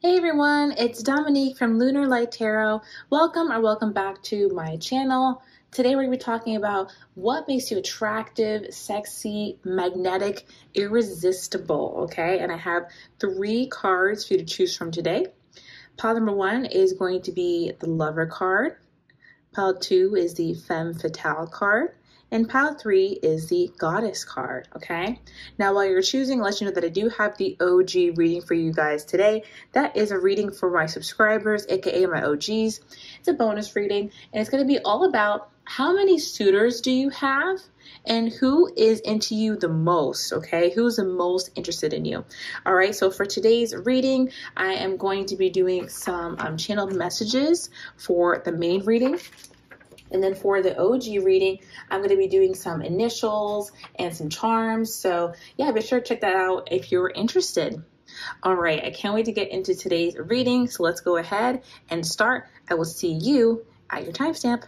Hey everyone, it's Dominique from Lunar Light Tarot. Welcome back to my channel. Today we're going to be talking about what makes you attractive, sexy, magnetic, irresistible, okay? And I have 3 cards for you to choose from today. Pile number 1 is going to be the Lover card. Pile 2 is the Femme Fatale card. And pile 3 is the Goddess card, okay? Now, while you're choosing, I'll let you know that I do have the OG reading for you guys today. That is a reading for my subscribers, aka my OGs. It's a bonus reading, and it's going to be all about how many suitors do you have and who is into you the most, okay? Who's the most interested in you? All right, so for today's reading, I am going to be doing some channeled messages for the main reading. And then for the OG reading, I'm going to be doing some initials and some charms. So yeah, be sure to check that out if you're interested. All right, I can't wait to get into today's reading. So let's go ahead and start. I will see you at your timestamp.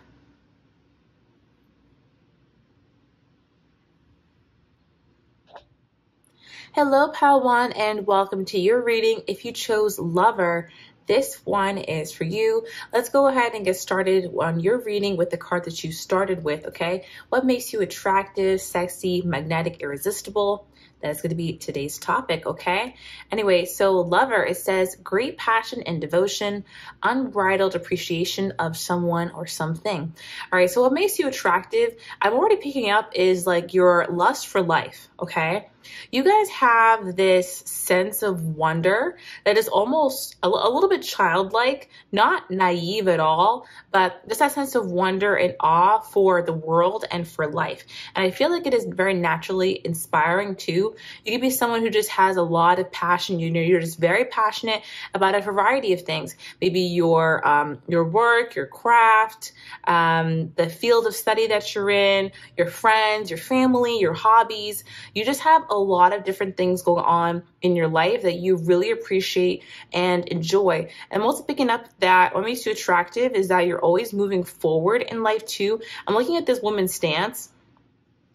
Hello, Pile 1, and welcome to your reading. If you chose Lover, this one is for you. Let's go ahead and get started on your reading with the card that you started with, okay? What makes you attractive, sexy, magnetic, irresistible? That's going to be today's topic, okay? Anyway, so Lover, it says great passion and devotion, unbridled appreciation of someone or something. All right, so what makes you attractive, I'm already picking up is like your lust for life, okay? You guys have this sense of wonder that is almost a little bit childlike, not naive at all, but just that sense of wonder and awe for the world and for life. And I feel like it is very naturally inspiring too. You could be someone who just has a lot of passion. You know, you're just very passionate about a variety of things. Maybe your work, your craft, the field of study that you're in, your friends, your family, your hobbies. You just have a lot of different things going on in your life that you really appreciate and enjoy. And I'm also picking up that what makes you attractive is that you're always moving forward in life too. I'm looking at this woman's stance,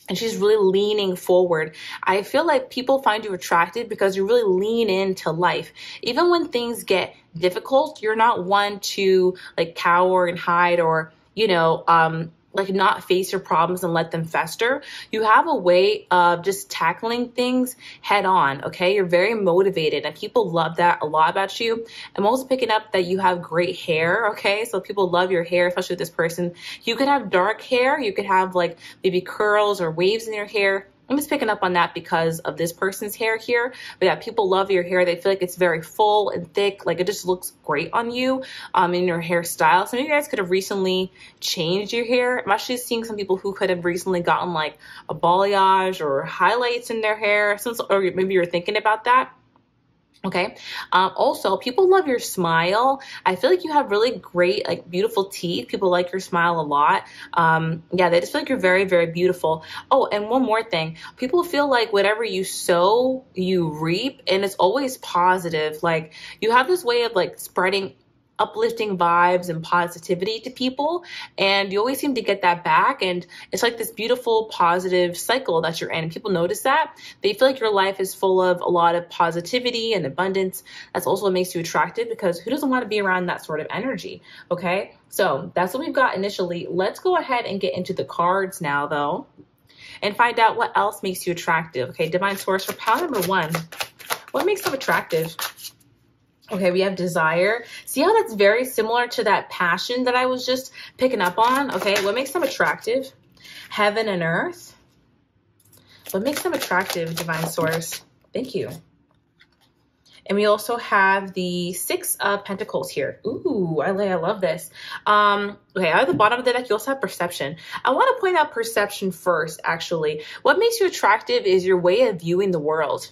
and she's really leaning forward. I feel like people find you attractive because you really lean into life. Even when things get difficult, you're not one to like cower and hide or, you know, like not face your problems and let them fester. You have a way of just tackling things head on, okay? You're very motivated and people love that a lot about you. I'm also picking up that you have great hair, okay? So people love your hair, especially with this person. You could have dark hair. You could have like maybe curls or waves in your hair. I'm just picking up on that because of this person's hair here. But yeah, people love your hair. They feel like it's very full and thick. Like it just looks great on you in your hairstyle. Some of you guys could have recently changed your hair. I'm actually seeing some people who could have recently gotten like a balayage or highlights in their hair. Or maybe you're thinking about that. Okay. Also, people love your smile. I feel like you have really great, like beautiful teeth. People like your smile a lot. Yeah, they just feel like you're very, very beautiful. Oh, and one more thing. People feel like whatever you sow, you reap, and it's always positive. Like you have this way of like spreading uplifting vibes and positivity to people, and you always seem to get that back, and it's like this beautiful positive cycle that you're in. People notice that. They feel like your life is full of a lot of positivity and abundance. That's also what makes you attractive, because who doesn't want to be around that sort of energy? Okay, so that's what we've got initially. Let's go ahead and get into the cards now though and find out what else makes you attractive. Okay, Divine Source, for pile number 1, what makes them attractive? Okay, we have desire. See how that's very similar to that passion that I was just picking up on? Okay, what makes them attractive? Heaven and earth. What makes them attractive, Divine Source? Thank you. And we also have the 6 of Pentacles here. Ooh, I love this. Okay, at the bottom of the deck, you also have perception. I want to point out perception first, actually. What makes you attractive is your way of viewing the world.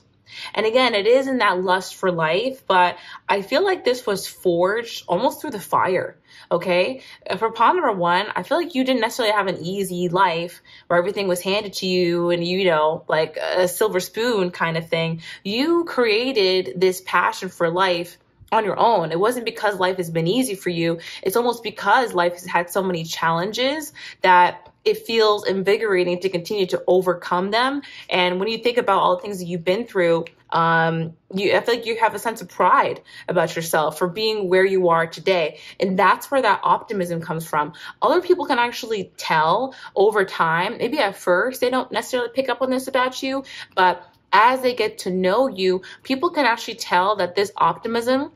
And again, it is in that lust for life, but I feel like this was forged almost through the fire, okay? For pile number 1, I feel like you didn't necessarily have an easy life where everything was handed to you and, you know, like a silver spoon kind of thing. You created this passion for life on your own. It wasn't because life has been easy for you. It's almost because life has had so many challenges that it feels invigorating to continue to overcome them. And when you think about all the things that you've been through, I feel like you have a sense of pride about yourself for being where you are today. And that's where that optimism comes from. Other people can actually tell over time. Maybe at first they don't necessarily pick up on this about you, but as they get to know you, people can actually tell that this optimism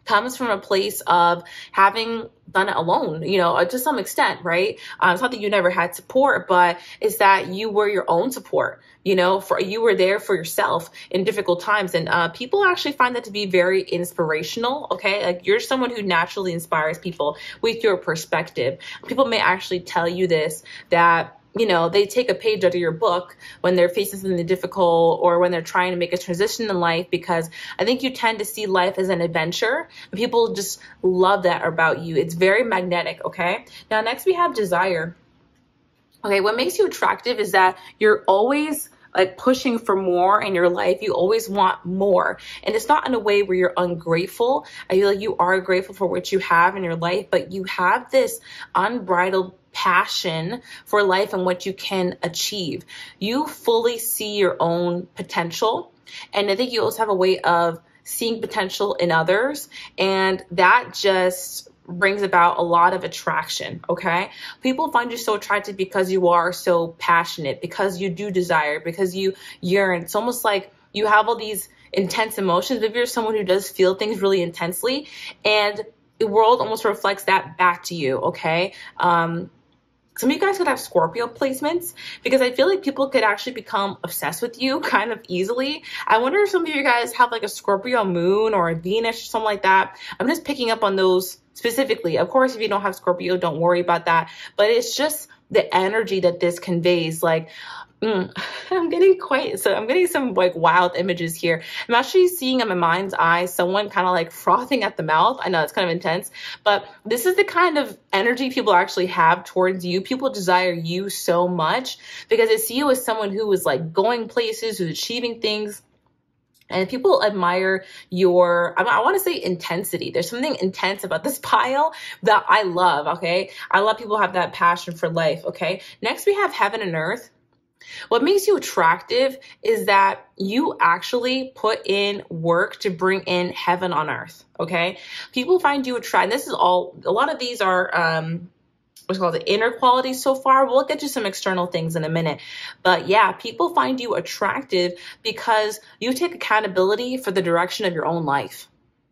comes from a place of having done it alone, to some extent, right? It's not that you never had support, but it's that you were your own support, you were there for yourself in difficult times. And people actually find that to be very inspirational, okay? Like, you're someone who naturally inspires people with your perspective. People may actually tell you this, that they take a page out of your book when they're facing something difficult or when they're trying to make a transition in life, because I think you tend to see life as an adventure. People just love that about you. It's very magnetic, okay? Now, next we have desire. Okay, what makes you attractive is that you're always like pushing for more in your life. You always want more. And it's not in a way where you're ungrateful. I feel like you are grateful for what you have in your life, but you have this unbridled passion for life and what you can achieve. You fully see your own potential. And I think you also have a way of seeing potential in others. And that just brings about a lot of attraction, okay? People find you so attractive because you are so passionate, because you do desire, because you yearn. It's almost like you have all these intense emotions. If you're someone who does feel things really intensely, and the world almost reflects that back to you, okay? Some of you guys could have Scorpio placements, because I feel like people could actually become obsessed with you kind of easily. I wonder if some of you guys have like a Scorpio moon or a Venus or something like that. I'm just picking up on those specifically. Of course, if you don't have Scorpio, don't worry about that. But it's just the energy that this conveys. Like, I'm getting some like wild images here. I'm actually seeing in my mind's eye someone kind of like frothing at the mouth. I know it's kind of intense, but this is the kind of energy people actually have towards you. People desire you so much because they see you as someone who is like going places, who's achieving things. And people admire your, I want to say intensity. There's something intense about this pile that I love, okay? I love people who have that passion for life, okay? Next, we have heaven and earth. What makes you attractive is that you actually put in work to bring in heaven on earth, okay? People find you attractive. This is all, a lot of these are, what's called the inner qualities so far. We'll get to some external things in a minute. But yeah, people find you attractive because you take accountability for the direction of your own life.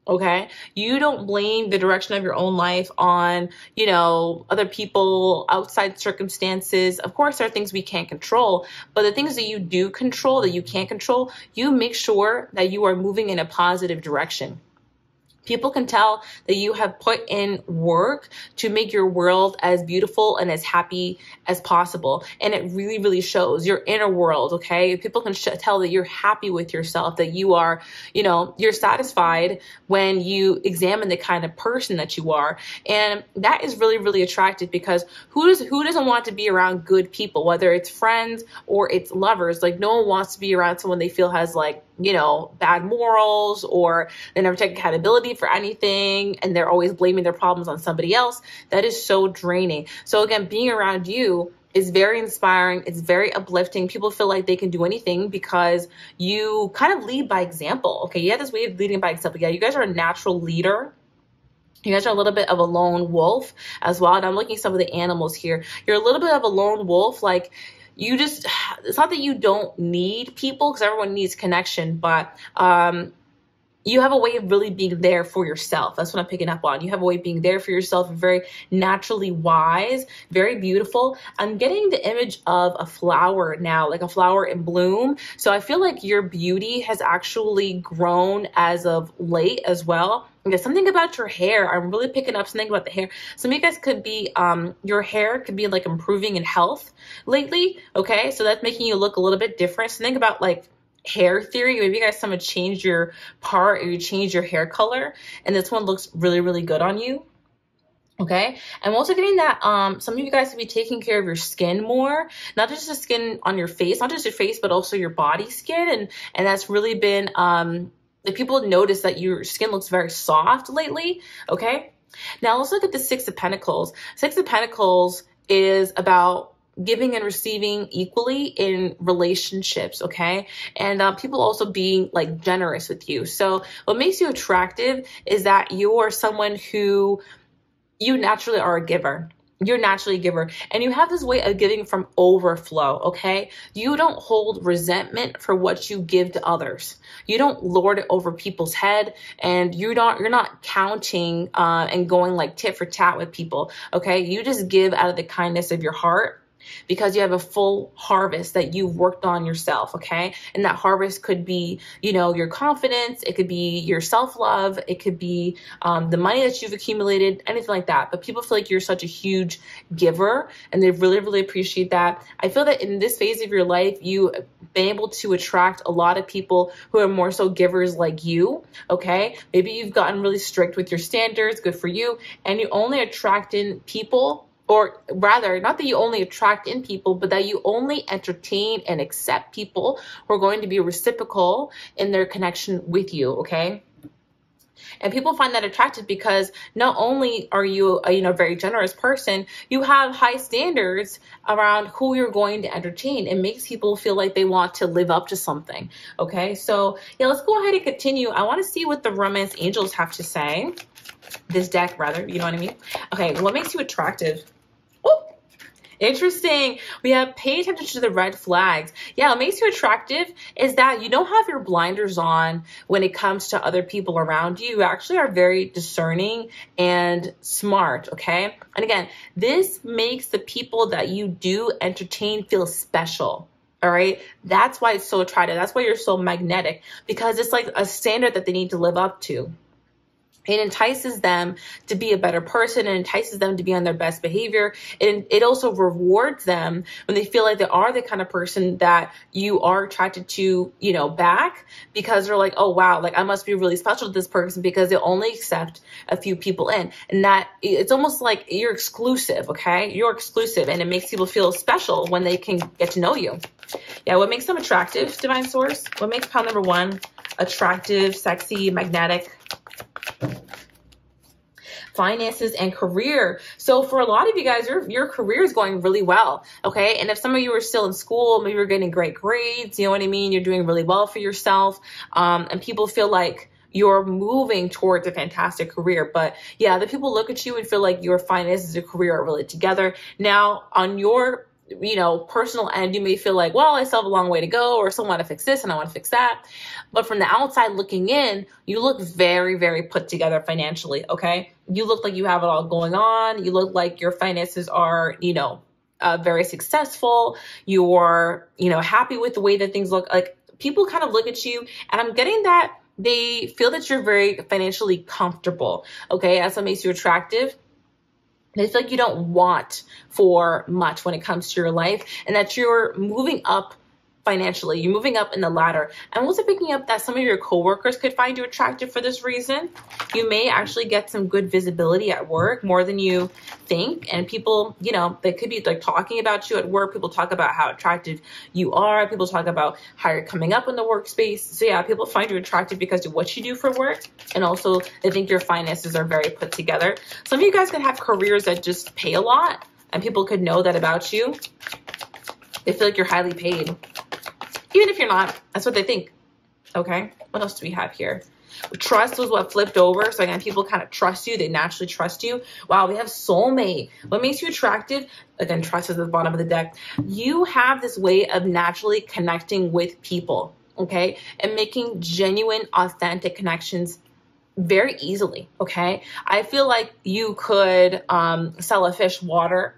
Okay. You don't blame the direction of your own life on, other people, outside circumstances. Of course, there are things we can't control, but the things that you do control, that you can't control, you make sure that you are moving in a positive direction. People can tell that you have put in work to make your world as beautiful and as happy as possible. And it really, really shows your inner world, okay? People can tell that you're happy with yourself, that you are, you're satisfied when you examine the kind of person that you are. And that is really, really attractive, because who doesn't want to be around good people, whether it's friends or it's lovers? Like, no one wants to be around someone they feel has like, bad morals, or they never take accountability for anything, and they're always blaming their problems on somebody else. That is so draining. So again, being around you is very inspiring. It's very uplifting. People feel like they can do anything because you kind of lead by example. Okay, you have this way of leading by example. Yeah, you guys are a natural leader. You guys are a little bit of a lone wolf as well. And I'm looking at some of the animals here. You're a little bit of a lone wolf. Like, it's not that you don't need people, because everyone needs connection, but you have a way of really being there for yourself. That's what I'm picking up on. You have a way of being there for yourself, very naturally wise, very beautiful. I'm getting the image of a flower now, like a flower in bloom. So I feel like your beauty has actually grown as of late as well. There's something about your hair. I'm really picking up something about the hair. Some of you guys could be, your hair could be like improving in health lately. Okay. So that's making you look a little bit different. So think about like hair theory. Maybe you guys someone change your part, or you change your hair color, and this one looks really, really good on you. Okay. I'm also getting that some of you guys could be taking care of your skin more, not just the skin on your face, not just your face, but also your body skin. And that's really been the people notice that your skin looks very soft lately. Okay. Now let's look at the Six of Pentacles. Six of Pentacles is about giving and receiving equally in relationships, okay? And people also being like generous with you. So what makes you attractive is that you're someone who you naturally are a giver. You're naturally a giver, and you have this way of giving from overflow, okay? You don't hold resentment for what you give to others. You don't lord it over people's head, and you're not counting and going like tit for tat with people, okay? You just give out of the kindness of your heart, because you have a full harvest that you've worked on yourself, okay? And that harvest could be, you know, your confidence, it could be your self-love, it could be the money that you've accumulated, anything like that. But people feel like you're such a huge giver, and they really, really appreciate that. I feel that in this phase of your life, you've been able to attract a lot of people who are more so givers like you, okay? Maybe you've gotten really strict with your standards, good for you, and you only attract in people, or rather, not that you only attract in people, but that you only entertain and accept people who are going to be reciprocal in their connection with you, okay? And people find that attractive because not only are you a very generous person, you have high standards around who you're going to entertain. It makes people feel like they want to live up to something, okay? So yeah, let's go ahead and continue. I want to see what the romance angels have to say. This deck, rather, you know what I mean? Okay, what makes you attractive? Interesting. We have pay attention to the red flags. Yeah, what makes you attractive is that you don't have your blinders on when it comes to other people around you. You actually are very discerning and smart, okay? And again, this makes the people that you do entertain feel special. All right. That's why it's so attractive. That's why you're so magnetic, because it's like a standard that they need to live up to. It entices them to be a better person. It entices them to be on their best behavior. And it also rewards them when they feel like they are the kind of person that you are attracted to, you know, back, because they're like, oh, wow, like I must be really special to this person because they only accept a few people in. And that it's almost like you're exclusive. Okay. You're exclusive, and it makes people feel special when they can get to know you. Yeah. What makes them attractive, Divine Source? What makes pile number one attractive, sexy, magnetic? Finances and career. So for a lot of you guys, your career is going really well, okay? And if some of you are still in school, maybe you're getting great grades, you know what I mean? You're doing really well for yourself, and people feel like you're moving towards a fantastic career. But yeah, the people look at you and feel like your finances and career are really together. Now, on your personal end, you may feel like, well, I still have a long way to go, or I still want to fix this and I want to fix that. But from the outside looking in, you look very, very put together financially, okay? You look like you have it all going on. You look like your finances are, very successful. You're, happy with the way that things look. Like, people kind of look at you, and I'm getting that they feel that you're very financially comfortable, okay? That's what makes you attractive. They feel like you don't want for much when it comes to your life, and that you're moving up financially. You're moving up in the ladder. I'm also picking up that some of your coworkers could find you attractive for this reason. You may actually get some good visibility at work, more than you think. And people, they could be like talking about you at work. People talk about how attractive you are. People talk about how you're coming up in the workspace. So yeah, people find you attractive because of what you do for work. And also they think your finances are very put together. Some of you guys could have careers that just pay a lot, and people could know that about you. They feel like you're highly paid. Even if you're not, that's what they think. Okay, what else do we have here? Trust was what flipped over. So again, people kind of trust you. They naturally trust you. Wow, we have soulmate. What makes you attractive? Again, trust is at the bottom of the deck. You have this way of naturally connecting with people, okay? And making genuine, authentic connections very easily, okay? I feel like you could sell a fish water.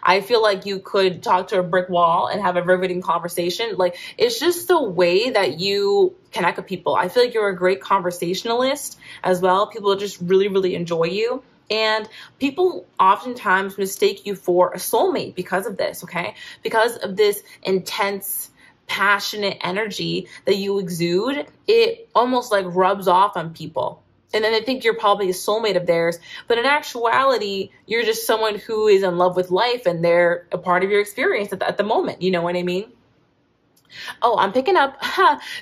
I feel like you could talk to a brick wall and have a riveting conversation. Like, it's just the way that you connect with people. I feel like you're a great conversationalist as well. People just really, really enjoy you. And people oftentimes mistake you for a soulmate because of this, okay? Because of this intense, passionate energy that you exude. It almost like rubs off on people. And then they think you're probably a soulmate of theirs. But in actuality, you're just someone who is in love with life, and they're a part of your experience at the moment. You know what I mean? Oh, I'm picking up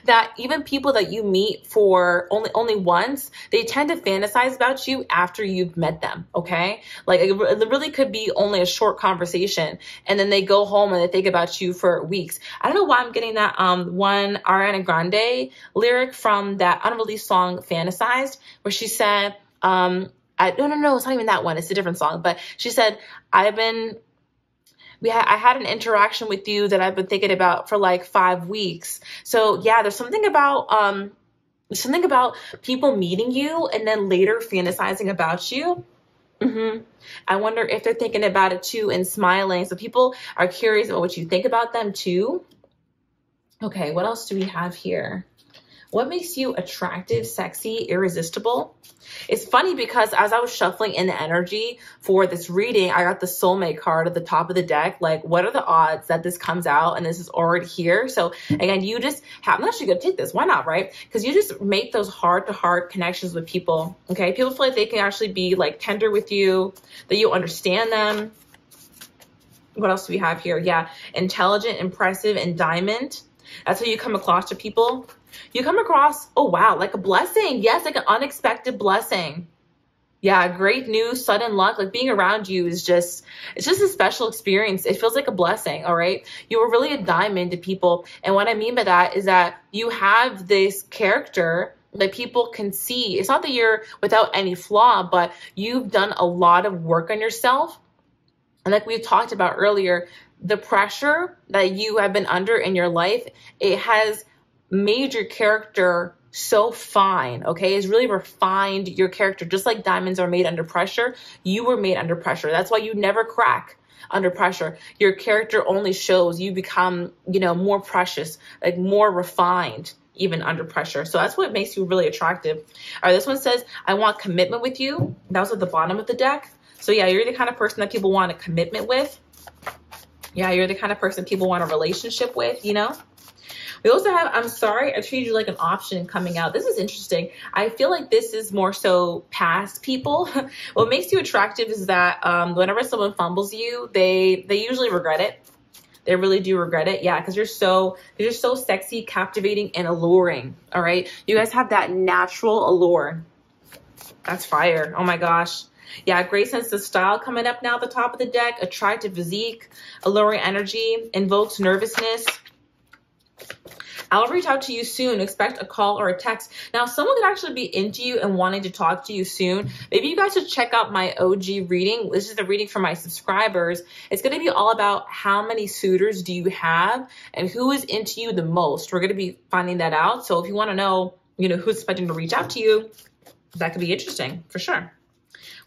that even people that you meet for only once, they tend to fantasize about you after you've met them. Okay, like it really could be only a short conversation, and then they go home and they think about you for weeks. I don't know why I'm getting that one Ariana Grande lyric from that unreleased song "Fantasized," where she said, no, it's not even that one. It's a different song, but she said, I had an interaction with you that I've been thinking about for like 5 weeks. So yeah, there's something about people meeting you and then later fantasizing about you. I wonder if they're thinking about it too and smiling. So people are curious about what you think about them too. Okay, what else do we have here? What makes you attractive, sexy, irresistible? It's funny because as I was shuffling in the energy for this reading, I got the soulmate card at the top of the deck. Like, what are the odds that this comes out and this is already here? So again, you just have, I'm actually going to take this. Why not, right? Because you just make those heart-to-heart connections with people, okay? People feel like they can actually be like tender with you, that you understand them. What else do we have here? Yeah, intelligent, impressive, and diamond. That's how you come across to people. You come across, oh wow, like a blessing. Yes, like an unexpected blessing. Yeah, great news, sudden luck. Like being around you is just, it's just a special experience. It feels like a blessing, all right? You are really a diamond to people. And what I mean by that is that you have this character that people can see. It's not that you're without any flaw, but you've done a lot of work on yourself. And like we talked about earlier, the pressure that you have been under in your life, it has made your character so fine, okay? It's really refined your character. Just like diamonds are made under pressure, you were made under pressure. That's why you never crack under pressure. Your character only shows. You become, more precious, like more refined even under pressure. So that's what makes you really attractive. All right, this one says, I want commitment with you. That was at the bottom of the deck. So yeah, you're the kind of person that people want a commitment with. Yeah, you're the kind of person people want a relationship with, We also have, I'm sorry, I treated you like an option coming out. This is interesting. I feel like this is more so past people. What makes you attractive is that whenever someone fumbles you, they usually regret it. They really do regret it. Yeah, because you're so sexy, captivating, and alluring. All right. You guys have that natural allure. That's fire. Oh my gosh. Yeah, great sense of style coming up now at the top of the deck. Attractive physique, alluring energy, invokes nervousness. I'll reach out to you soon. Expect a call or a text. Now, someone could actually be into you and wanting to talk to you soon. Maybe you guys should check out my OG reading. This is the reading for my subscribers. It's going to be all about how many suitors do you have and who is into you the most. We're going to be finding that out. So if you want to know, who's expecting to reach out to you, that could be interesting for sure.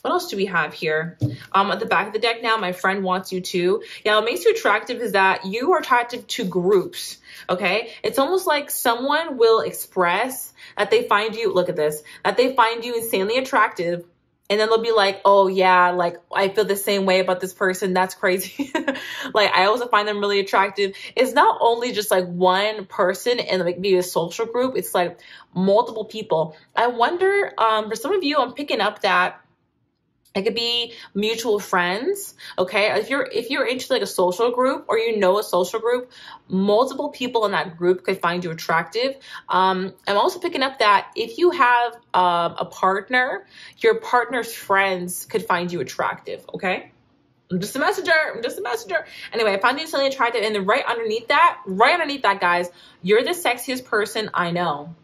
What else do we have here? At the back of the deck now, my friend wants you to. Yeah, what makes you attractive is that you are attractive to groups, okay? It's almost like someone will express that they find you, look at this, that they find you insanely attractive. And then they'll be like, oh yeah, like I feel the same way about this person. That's crazy. Like I also find them really attractive. It's not only just like one person and like maybe a social group. It's like multiple people. I wonder, for some of you, I'm picking up that it could be mutual friends, okay? If you're into like a social group or a social group, multiple people in that group could find you attractive. I'm also picking up that if you have a partner, your partner's friends could find you attractive, okay? I'm just a messenger. Anyway, I find you something attractive, and then right underneath that, guys, you're the sexiest person I know.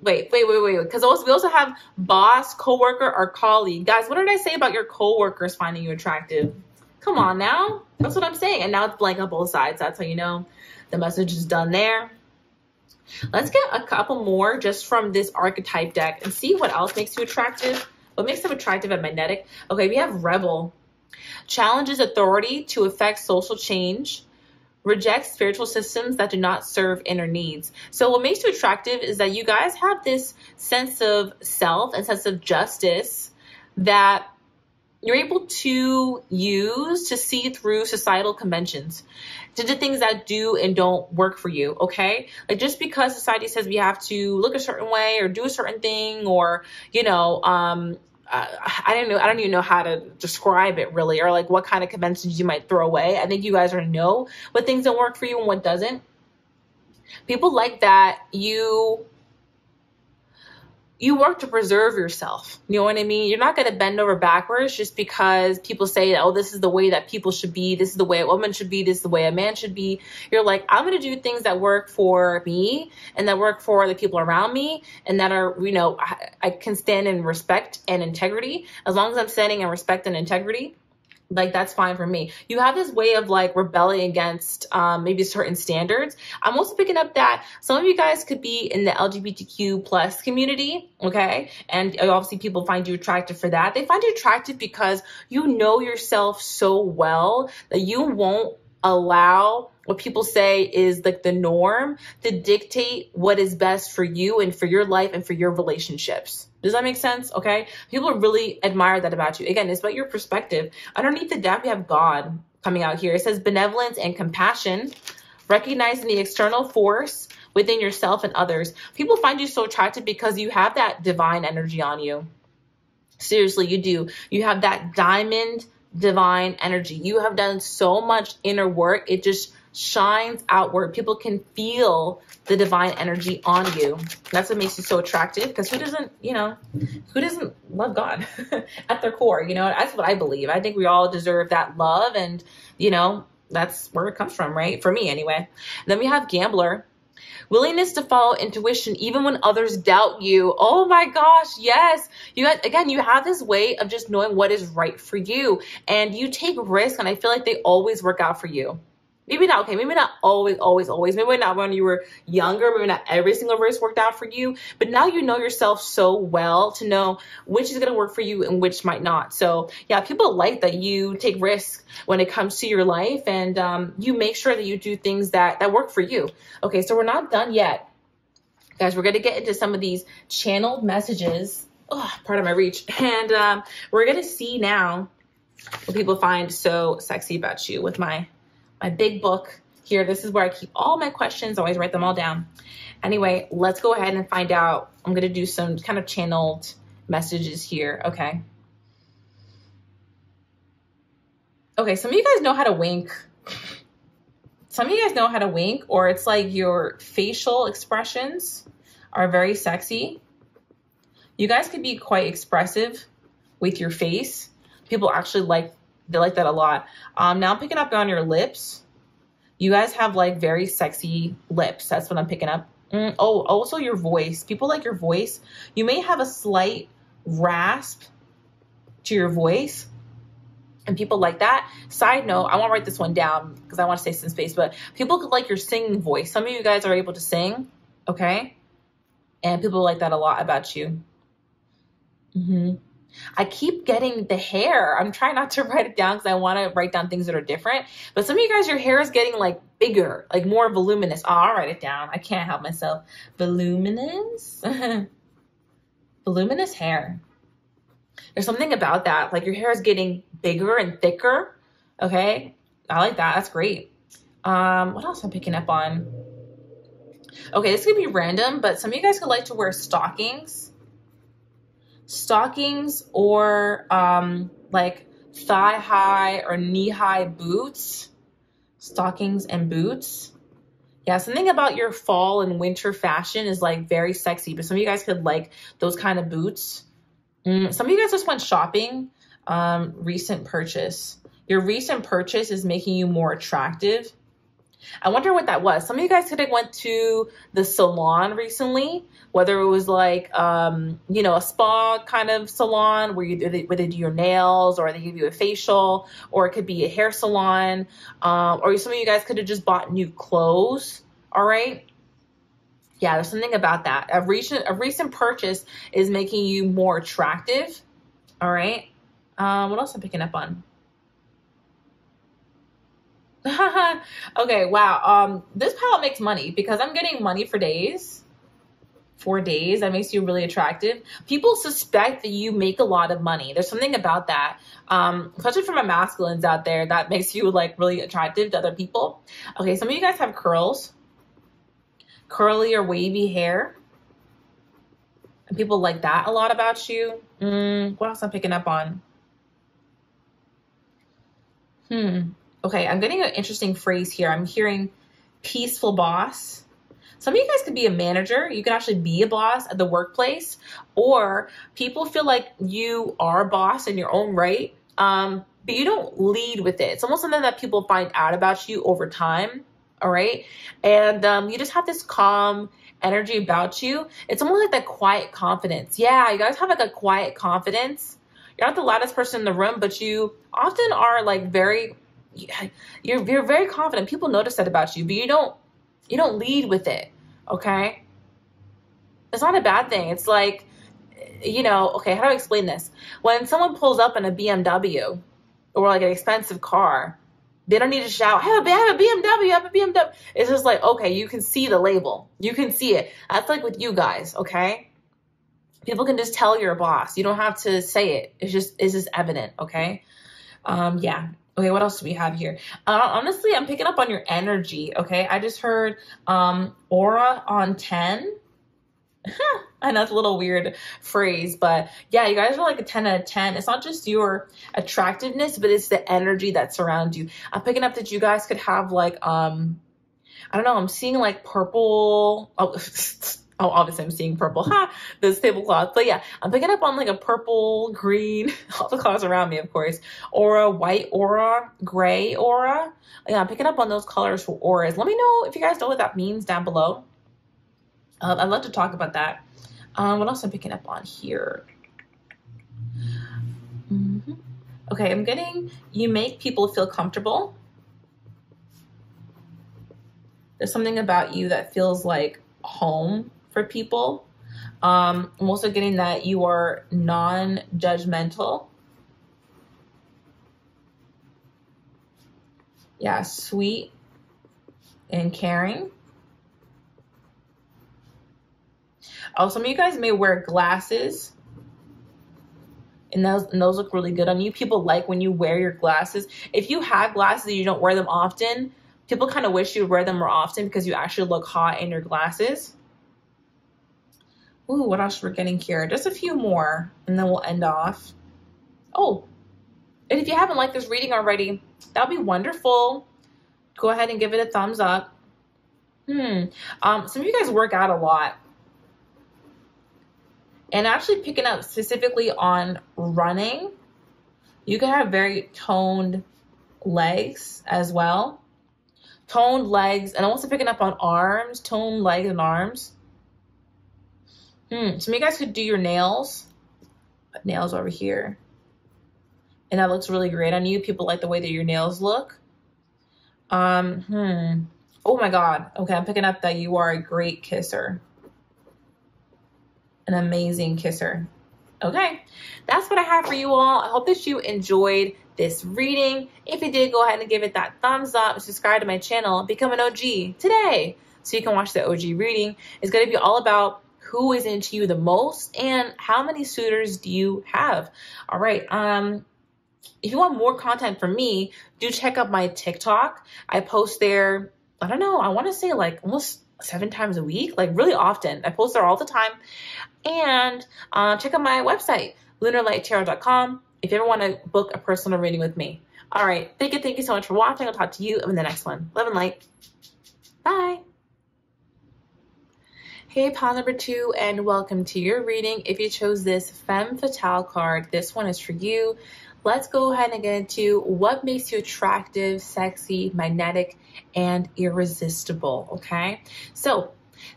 Wait. Because we also have boss, coworker, or colleague. Guys, what did I say about your coworkers finding you attractive? Come on now. That's what I'm saying. And now it's blank on both sides. That's how you know the message is done there. Let's get a couple more just from this archetype deck and see what else makes you attractive. What makes them attractive and magnetic? Okay, we have rebel. Challenges authority to affect social change. Reject spiritual systems that do not serve inner needs. So what makes you attractive is that you guys have this sense of self and sense of justice that you're able to use to see through societal conventions, to do things that do and don't work for you, okay? Like just because society says we have to look a certain way or do a certain thing or, I don't know. I don't even know how to describe it really, or like what kind of conventions you might throw away. I think you guys already know what things don't work for you and what doesn't. People like that you work to preserve yourself. You know what I mean? You're not going to bend over backwards just because people say, oh, this is the way that people should be. This is the way a woman should be. This is the way a man should be. You're like, I'm going to do things that work for me and that work for the people around me and that are, you know, I can stand in respect and integrity. As long as I'm standing in respect and integrity, like, that's fine for me. You have this way of like rebelling against maybe certain standards. I'm also picking up that some of you guys could be in the LGBTQ plus community, okay? And obviously people find you attractive for that. They find you attractive because you know yourself so well that you won't allow what people say is like the norm to dictate what is best for you and for your life and for your relationships. Does that make sense? Okay. People really admire that about you. Again, it's about your perspective. Underneath the death, we have God coming out here. It says benevolence and compassion, recognizing the external force within yourself and others. People find you so attractive because you have that divine energy on you. Seriously, you do. You have that diamond divine energy. You have done so much inner work. It just shines outward. People can feel the divine energy on you. That's what makes you so attractive, because who doesn't, you know, who doesn't love God at their core? You know, that's what I believe. I think we all deserve that love, and, you know, that's where it comes from, right? For me anyway. And then we have gambler. Willingness to follow intuition even when others doubt you. Oh my gosh, yes. You guys, again, you have this way of just knowing what is right for you, and you take risks, and I feel like they always work out for you. Maybe not, okay, maybe not always. Maybe not when you were younger, maybe not every single risk worked out for you, but now you know yourself so well to know which is going to work for you and which might not. So yeah, people like that you take risks when it comes to your life, and you make sure that you do things that work for you. Okay, so we're not done yet. Guys, we're going to get into some of these channeled messages. Oh, pardon my reach. And we're going to see now what people find so sexy about you with my big book here. This is where I keep all my questions. I always write them all down. Anyway, let's go ahead and find out. I'm going to do some kind of channeled messages here. Okay. Okay. Some of you guys know how to wink. Some of you guys know how to wink, or it's like your facial expressions are very sexy. You guys could be quite expressive with your face. People actually they like that a lot. Now I'm picking up on your lips. You guys have like very sexy lips. That's what I'm picking up. Oh, also your voice. People like your voice. You may have a slight rasp to your voice, and people like that. Side note, I want to write this one down because I want to save some space, but people could like your singing voice. Some of you guys are able to sing, okay? And people like that a lot about you. I keep getting the hair. I'm trying not to write it down because I want to write down things that are different. But some of you guys, your hair is getting like bigger, like more voluminous. Oh, I'll write it down. I can't help myself. Voluminous. Voluminous hair. There's something about that. Like your hair is getting bigger and thicker. Okay. I like that. That's great. What else am I picking up on? Okay, this could be random, but some of you guys could like to wear stockings. Stockings or like thigh-high or knee-high boots. Stockings and boots. Yeah, something about your fall and winter fashion is like very sexy, but some of you guys could like those kind of boots. Some of you guys just went shopping. Recent purchase. Your recent purchase is making you more attractive. I wonder what that was. Some of you guys could have went to the salon recently, whether it was like, you know, a spa kind of salon where where they do your nails, or they give you a facial, or it could be a hair salon, or some of you guys could have just bought new clothes. All right. Yeah, there's something about that. A recent purchase is making you more attractive. All right. What else am I picking up on? Okay, wow. This palette makes money because I'm getting money for days. 4 days. That makes you really attractive. People suspect that you make a lot of money. There's something about that. Especially for my masculines out there, that makes you like really attractive to other people. Okay, some of you guys have curls. Curly or wavy hair. And people like that a lot about you. What else I'm picking up on? Okay, I'm getting an interesting phrase here. I'm hearing peaceful boss. Some of you guys could be a manager. You can actually be a boss at the workplace, or people feel like you are a boss in your own right, but you don't lead with it. It's almost something that people find out about you over time, all right? And you just have this calm energy about you. It's almost like that quiet confidence. Yeah, you guys have like a quiet confidence. You're not the loudest person in the room, but you often are like you're very confident. People notice that about you, but you don't lead with it, okay? It's not a bad thing. It's like, okay, how do I explain this? When someone pulls up in a BMW or like an expensive car, they don't need to shout, I have a BMW, I have a BMW. It's just like, okay, you can see the label. You can see it. That's like with you guys, okay? People can just tell you're a boss. You don't have to say it. It's just evident, okay? Yeah. Okay, what else do we have here? Honestly, I'm picking up on your energy, okay? I just heard aura on 10. I know it's a little weird phrase, but yeah, you guys are like a 10 out of 10. It's not just your attractiveness, but it's the energy that surrounds you. I'm picking up that you guys could have like, I don't know, I'm seeing like purple. Oh, obviously I'm seeing purple. This tablecloth. But yeah, I'm picking up on like a purple, green, all the colors around me, of course. Aura, white aura, gray aura. Yeah, I'm picking up on those colors for auras. Let me know if you guys know what that means down below. I'd love to talk about that. What else I'm picking up on here? Okay, I'm getting, you make people feel comfortable. There's something about you that feels like home for people. I'm also getting that you are non-judgmental. Yeah, sweet and caring. Oh, some of you guys may wear glasses, and those look really good on you. People like when you wear your glasses. If you have glasses and you don't wear them often, people kind of wish you would wear them more often because you actually look hot in your glasses. Ooh, what else we're getting here? Just a few more, and then we'll end off. Oh, and if you haven't liked this reading already, that would be wonderful. Go ahead and give it a thumbs up. Some of you guys work out a lot. And actually picking up specifically on running, you can have very toned legs as well. Toned legs, and I'm also picking up on arms, toned legs and arms. Some of you guys could do your nails. Nails over here. And that looks really great on you. People like the way that your nails look. Oh my God. Okay, I'm picking up that you are a great kisser. An amazing kisser. Okay, that's what I have for you all. I hope that you enjoyed this reading. If you did, go ahead and give it that thumbs up, subscribe to my channel, become an OG today so you can watch the OG reading. It's going to be all about who is into you the most and how many suitors do you have. All right, if you want more content from me, do check out my TikTok. I post there, I don't know, I want to say like almost 7 times a week, like really often. I post there all the time. And check out my website, lunarlighttarot.com, if you ever want to book a personal reading with me. All right. Thank you so much for watching. I'll talk to you in the next one. Love and light. Bye. Hey, pile number 2, and welcome to your reading. If you chose this Femme Fatale card, this one is for you. Let's go ahead and get into what makes you attractive, sexy, magnetic, and irresistible, okay? So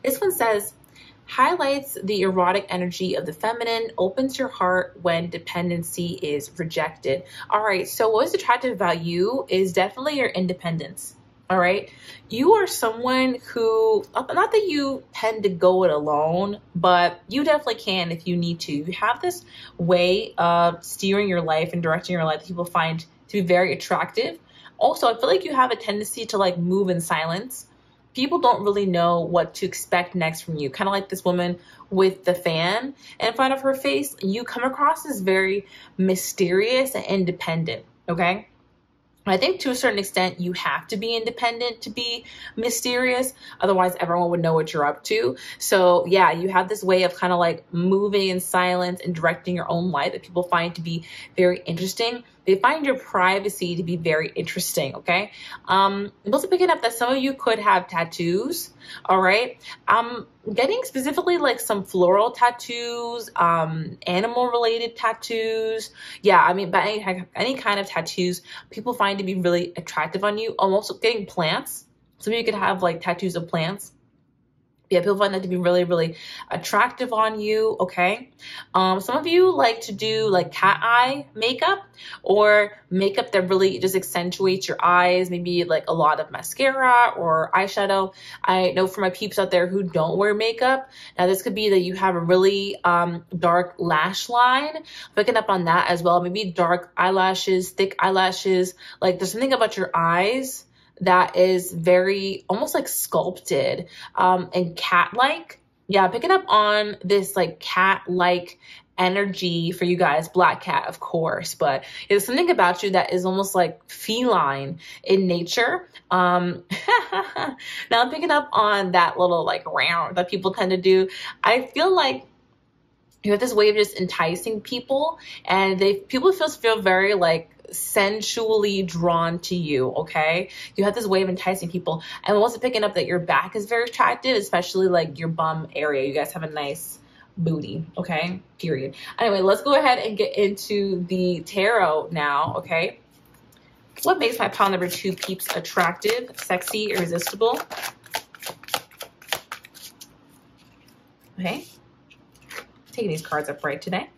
this one says, highlights the erotic energy of the feminine, opens your heart when dependency is rejected. All right, so what's attractive about you is definitely your independence. All right, you are someone who, not that you tend to go it alone, but you definitely can if you need to. You have this way of steering your life and directing your life that people find to be very attractive. Also, I feel like you have a tendency to like move in silence. People don't really know what to expect next from you. Kind of like this woman with the fan in front of her face. You come across as very mysterious and independent, okay? I think to a certain extent, you have to be independent to be mysterious. Otherwise, everyone would know what you're up to. So yeah, you have this way of kind of like moving in silence and directing your own life that people find to be very interesting. They find your privacy to be very interesting, okay? I'm also picking up that some of you could have tattoos, all right? Getting specifically like some floral tattoos, animal-related tattoos. Yeah, I mean, but any kind of tattoos, people find to be really attractive on you. I'm also getting plants. Some of you could have like tattoos of plants. Yeah, people find that to be really, really attractive on you, okay? Some of you like to do like cat eye makeup or makeup that really just accentuates your eyes, maybe like a lot of mascara or eyeshadow. I know for my peeps out there who don't wear makeup, now this could be that you have a really dark lash line. Picking up on that as well, maybe dark eyelashes, thick eyelashes. Like there's something about your eyes that is very almost like sculpted and cat-like. Yeah, picking up on this like cat-like energy for you guys. Black cat, of course, but there's something about you that is almost like feline in nature. Now I'm picking up on that little like round that people tend to do. I feel like you have this way of just enticing people, and people feel very like sensually drawn to you, okay? You have this way of enticing people. And I'm also picking up that your back is very attractive, especially like your bum area. You guys have a nice booty, okay? Period. Anyway, let's go ahead and get into the tarot now, okay? What makes my pile number 2 peeps attractive, sexy, irresistible? Okay. Taking these cards up right today.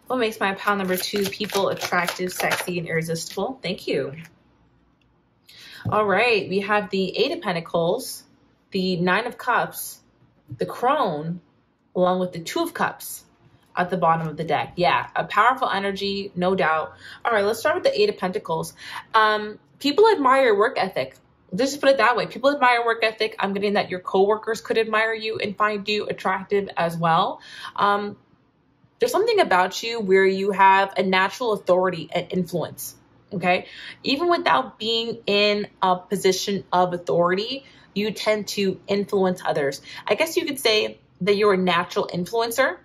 What makes my pile number 2 people attractive, sexy, and irresistible? Thank you. All right, we have the 8 of Pentacles, the 9 of Cups, the Crone, along with the 2 of Cups at the bottom of the deck. Yeah, a powerful energy, no doubt. All right, let's start with the 8 of Pentacles. People admire your work ethic. Just put it that way. People admire work ethic. I'm getting that your coworkers could admire you and find you attractive as well. There's something about you where you have a natural authority and influence, okay? Even without being in a position of authority, you tend to influence others. I guess you could say that you're a natural influencer.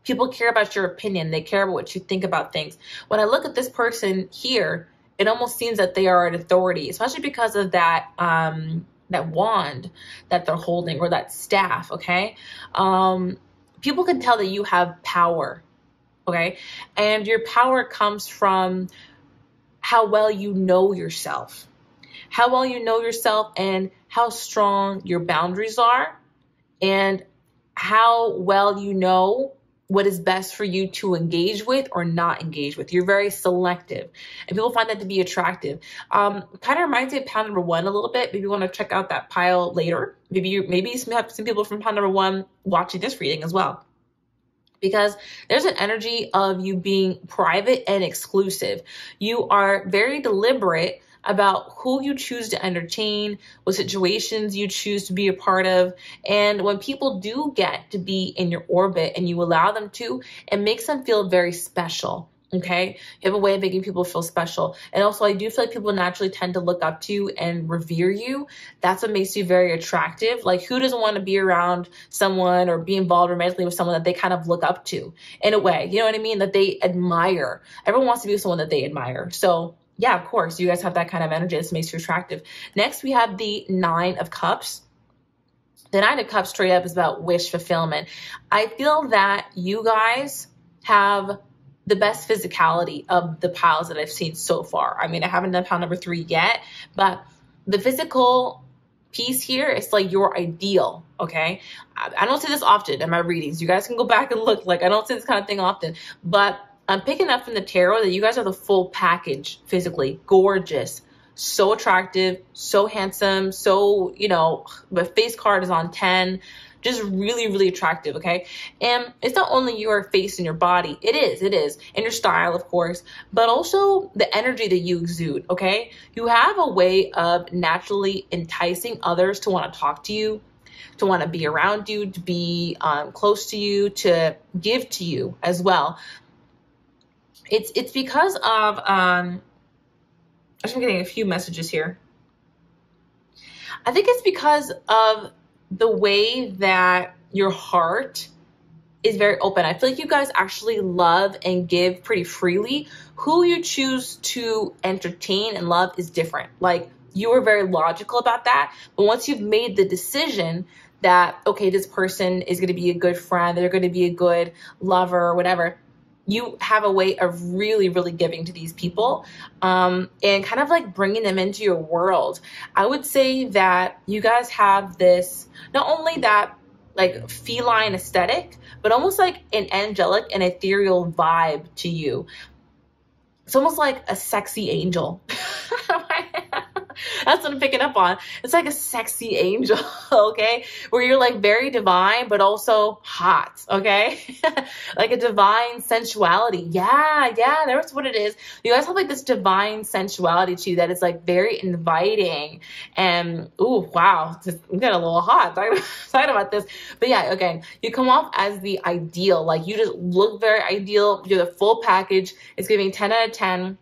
People care about your opinion. They care about what you think about things. When I look at this person here, it almost seems that they are an authority, especially because of that that wand that they're holding or that staff, okay? People can tell that you have power, okay? And your power comes from how well you know yourself. How well you know yourself and how strong your boundaries are and how well you know what is best for you to engage with or not engage with. You're very selective and people find that to be attractive. Kind of reminds me of pile number 1 a little bit. Maybe you want to check out that pile later. Maybe you have some people from pile number 1 watching this reading as well. Because there's an energy of you being private and exclusive. You are very deliberate about who you choose to entertain, what situations you choose to be a part of. And when people do get to be in your orbit and you allow them to, it makes them feel very special. Okay, you have a way of making people feel special. And also, I do feel like people naturally tend to look up to you and revere you. That's what makes you very attractive. Like, who doesn't want to be around someone or be involved romantically with someone that they kind of look up to in a way? You know what I mean? That they admire. Everyone wants to be with someone that they admire. So yeah, of course, you guys have that kind of energy. This makes you attractive. Next, we have the 9 of Cups. The 9 of Cups straight up is about wish fulfillment. I feel that you guys have the best physicality of the piles that I've seen so far. I mean, I haven't done pile number 3 yet, but the physical piece here is like your ideal, okay? I don't say this often in my readings. You guys can go back and look. Like, I don't say this kind of thing often, but I'm picking up from the tarot that you guys are the full package physically. Gorgeous, so attractive, so handsome, so, you know, the face card is on 10. Just really, really attractive, okay? And it's not only your face and your body. It is, and your style, of course, but also the energy that you exude, okay? You have a way of naturally enticing others to want to talk to you, to want to be around you, to be close to you, to give to you as well. It's because of I'm getting a few messages here. I think it's because of the way that your heart is very open. I feel like you guys actually love and give pretty freely. Who you choose to entertain and love is different. Like, you are very logical about that. But once you've made the decision that, okay, this person is going to be a good friend, they're going to be a good lover or whatever, you have a way of really, really giving to these people, and kind of like bringing them into your world. I would say that you guys have this, not only that like feline aesthetic, but almost like an angelic and ethereal vibe to you. It's almost like a sexy angel. That's what I'm picking up on. It's like a sexy angel, okay? Where you're like very divine, but also hot, okay? Like a divine sensuality. Yeah, that's what it is. You guys have like this divine sensuality to you that is like very inviting. And, ooh, wow, I'm getting a little hot talking about this. But yeah, again, you come off as the ideal. Like, you just look very ideal. You're the full package. It's giving 10 out of 10.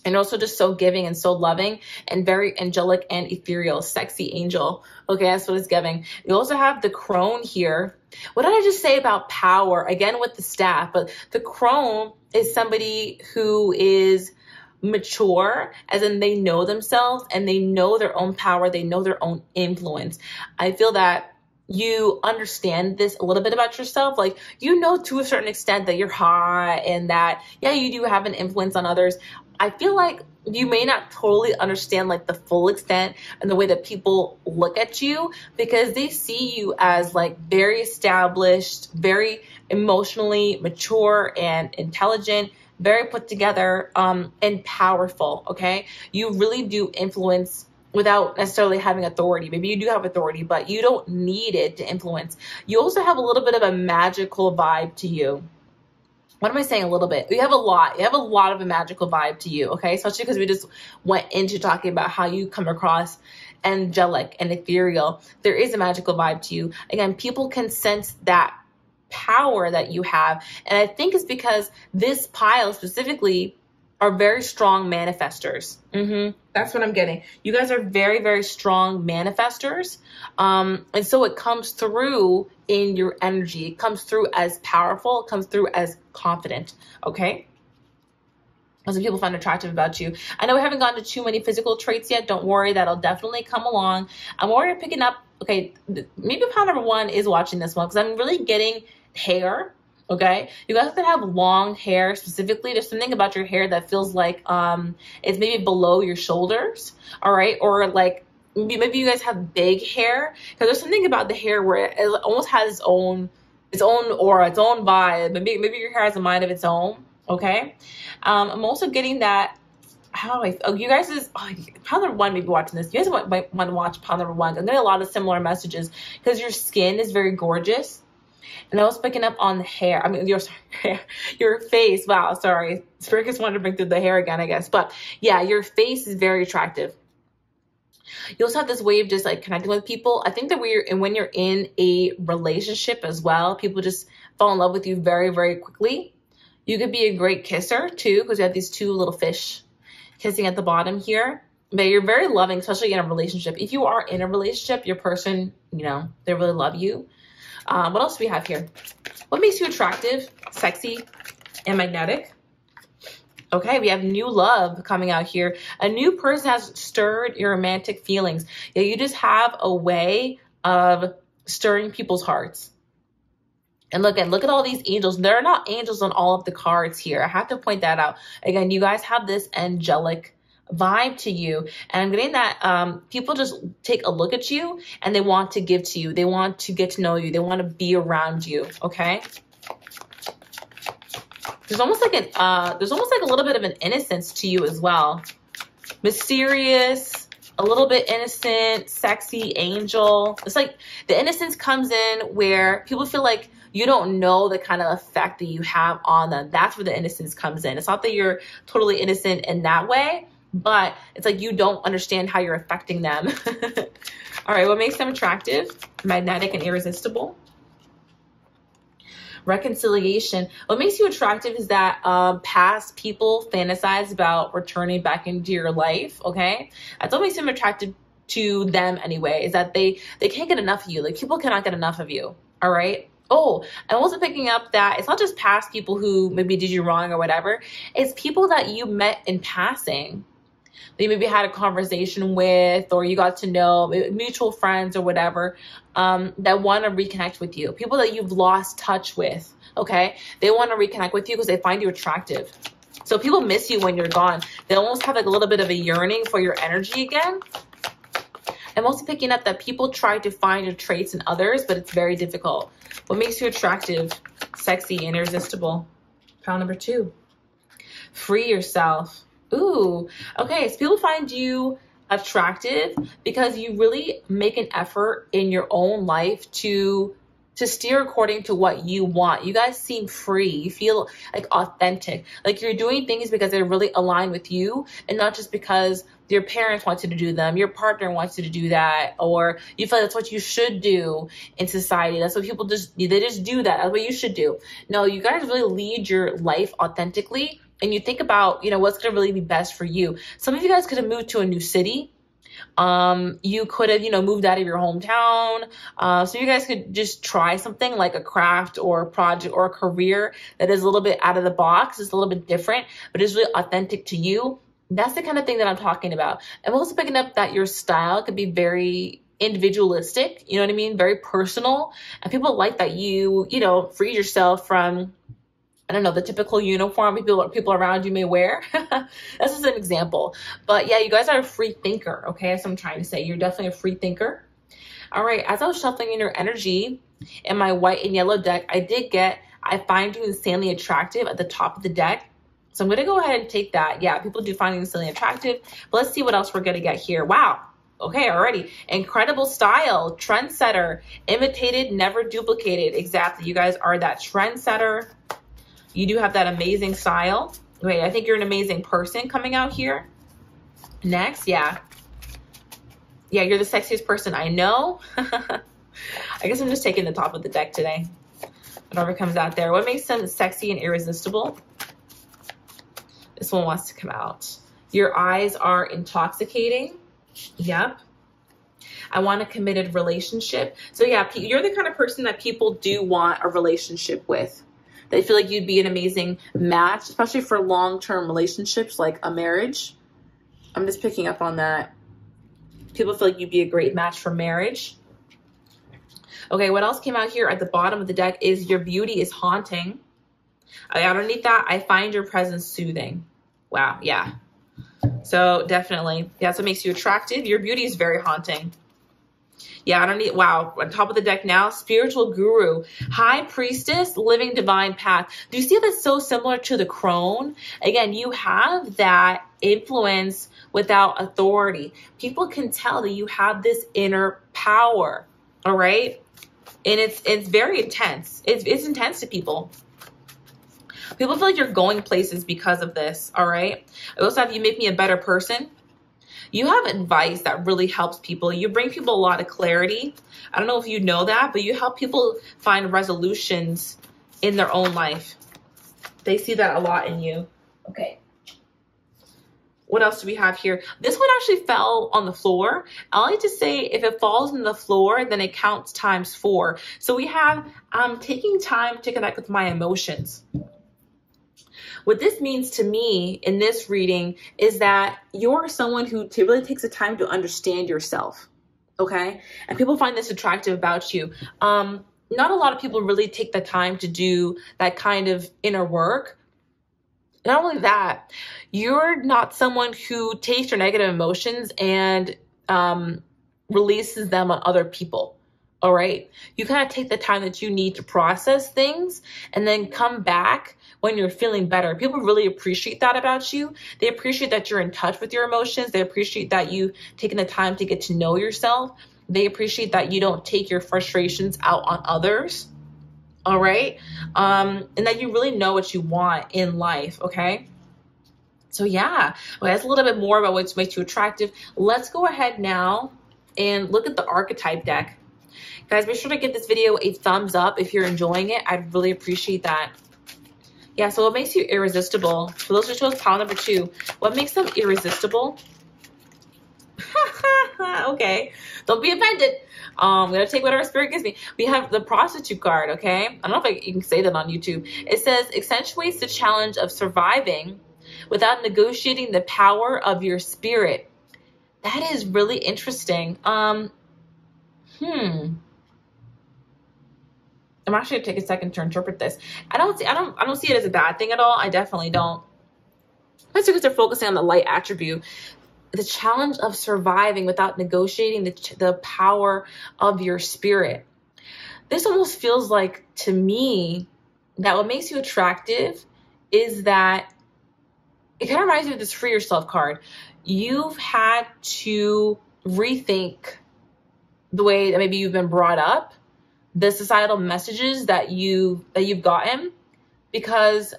And also just so giving and so loving and very angelic and ethereal, sexy angel. Okay, that's what it's giving. You also have the crone here. What did I just say about power? Again, with the staff, but the crone is somebody who is mature, as in they know themselves and they know their own power. They know their own influence. I feel that you understand this a little bit about yourself. Like, you know, to a certain extent that you're hot and that, yeah, you do have an influence on others. I feel like you may not totally understand like the full extent and the way that people look at you, because they see you as like very established, very emotionally mature and intelligent, very put together, and powerful. Okay. You really do influence without necessarily having authority. Maybe you do have authority, but you don't need it to influence. You also have a little bit of a magical vibe to you. What am I saying? A little bit. You have a lot of a magical vibe to you, okay? Especially because we just went into talking about how you come across angelic and ethereal. There is a magical vibe to you. Again, people can sense that power that you have. And I think it's because this pile specifically are very strong manifestors. That's what I'm getting. You guys are very, very strong manifestors. And so it comes through in your energy. It comes through as powerful. It comes through as confident. Okay. That's what people find attractive about you. I know we haven't gotten to too many physical traits yet. Don't worry. That'll definitely come along. I'm already picking up. Okay. Maybe pile number 1 is watching this one, because I'm really getting hair. Okay, you guys can have long hair specifically. There's something about your hair that feels like it's maybe below your shoulders, all right? Or like maybe you guys have big hair, because there's something about the hair where it almost has its own aura, its own vibe. Maybe your hair has a mind of its own, okay? I'm also getting that. You guys pile number 1 may be watching this. You guys might want to watch pile number 1. I'm getting a lot of similar messages because your skin is very gorgeous. And I was picking up on the hair. I mean, your face. Wow, sorry. Spirit just wanted to bring through the hair again, I guess. But yeah, your face is very attractive. You also have this way of just like connecting with people. I think that when you're in a relationship as well, people just fall in love with you very, very quickly. You could be a great kisser too, because you have these 2 little fish kissing at the bottom here. But you're very loving, especially in a relationship. If you are in a relationship, your person, you know, they really love you. What else do we have here? What makes you attractive, sexy, and magnetic? Okay, we have new love coming out here. A new person has stirred your romantic feelings. Yeah, you just have a way of stirring people's hearts. And look at all these angels. There are not angels on all of the cards here. I have to point that out. Again, you guys have this angelic vibe to you, and I'm getting that people just take a look at you and they want to give to you. They want to get to know you. They want to be around you. Okay. There's almost like a little bit of an innocence to you as well. Mysterious, a little bit innocent, sexy angel. It's like the innocence comes in where people feel like you don't know the kind of effect that you have on them. That's where the innocence comes in. It's not that you're totally innocent in that way, but it's like you don't understand how you're affecting them. All right, what makes them attractive, magnetic, and irresistible? reconciliation. What makes you attractive is that past people fantasize about returning back into your life, okay? That's what makes them attractive to them anyway, is that they can't get enough of you. Like, people cannot get enough of you, all right? Oh, I'm also picking up that it's not just past people who maybe did you wrong or whatever. It's people that you met in passing, that you maybe had a conversation with, or you got to know, mutual friends or whatever, that want to reconnect with you. People that you've lost touch with, okay? They want to reconnect with you because they find you attractive. So people miss you when you're gone. They almost have like a little bit of a yearning for your energy again. I'm also picking up that people try to find your traits in others, but it's very difficult. What makes you attractive, sexy, and irresistible? Pile number 2. Free yourself. Ooh, okay, so people find you attractive because you really make an effort in your own life to steer according to what you want. You guys seem free. You feel like authentic. Like you're doing things because they really align with you and not just because your parents want you to do them, your partner wants you to do that, or you feel that's what you should do in society. That's what people they just do that. That's what you should do. No, you guys really lead your life authentically, and you think about, what's going to really be best for you. Some of you guys could have moved to a new city. You could have, moved out of your hometown. So you guys could just try something like a craft or a project or a career that is a little bit out of the box. It's a little bit different, but it's really authentic to you. That's the kind of thing that I'm talking about. I'm also picking up that your style could be very individualistic, you know what I mean? Very personal. And people like that you freed yourself from, I don't know, the typical uniform people around you may wear. That's just an example. But yeah, you guys are a free thinker, okay? That's what I'm trying to say. You're definitely a free thinker. All right, as I was shuffling in your energy in my white and yellow deck, I find you insanely attractive at the top of the deck. So I'm going to go ahead and take that. Yeah, people do find you insanely attractive. But let's see what else we're going to get here. Wow. Okay, already. Incredible style, trendsetter, imitated, never duplicated. Exactly. You guys are that trendsetter. You do have that amazing style. Wait, I think you're an amazing person coming out here. Next, yeah. Yeah, you're the sexiest person I know. I guess I'm just taking the top of the deck today. Whatever comes out there. What makes them sexy and irresistible? This one wants to come out. Your eyes are intoxicating. Yep. I want a committed relationship. So yeah, you're the kind of person that people do want a relationship with. They feel like you'd be an amazing match, especially for long-term relationships like a marriage. I'm just picking up on that. People feel like you'd be a great match for marriage. Okay, what else came out here at the bottom of the deck is your beauty is haunting. Underneath that, I find your presence soothing. Wow, yeah. So definitely, that's what makes you attractive. Your beauty is very haunting. Yeah, underneath, wow, on top of the deck now, spiritual guru, high priestess, living divine path. Do you see that's so similar to the crone? Again, you have that influence without authority. People can tell that you have this inner power, all right? And it's very intense. It's intense to people. People feel like you're going places because of this, all right? I also have you make me a better person. You have advice that really helps people. You bring people a lot of clarity. I don't know if you know that, but you help people find resolutions in their own life. They see that a lot in you. Okay. What else do we have here? This one actually fell on the floor. I like to say if it falls on the floor, then it counts times 4. So we have taking time to connect with my emotions. What this means to me in this reading is that you're someone who really takes the time to understand yourself, okay? And people find this attractive about you. Not a lot of people really take the time to do that kind of inner work. Not only that, you're not someone who takes your negative emotions and releases them on other people. All right. You kind of take the time that you need to process things and then come back when you're feeling better. People really appreciate that about you. They appreciate that you're in touch with your emotions. They appreciate that you've taken the time to get to know yourself. They appreciate that you don't take your frustrations out on others. All right. And that you really know what you want in life. Okay. So yeah, well, that's a little bit more about what makes you attractive. Let's go ahead now and look at the archetype deck. Guys, be sure to give this video a thumbs up if you're enjoying it. I'd really appreciate that. Yeah, so what makes you irresistible? For those who chose pile number 2, what makes them irresistible? Okay, don't be offended. I'm gonna take whatever spirit gives me. We have the prostitute card, okay? I don't know if you can say that on YouTube. It says, accentuates the challenge of surviving without negotiating the power of your spirit. That is really interesting. I'm actually gonna take a second to interpret this. I don't see it as a bad thing at all. I definitely don't. That's because they're focusing on the light attribute. The challenge of surviving without negotiating the power of your spirit. This almost feels like, to me, that what makes you attractive is that it kind of reminds me of this free yourself card. You've had to rethink the way that maybe you've been brought up, the societal messages that you've gotten, because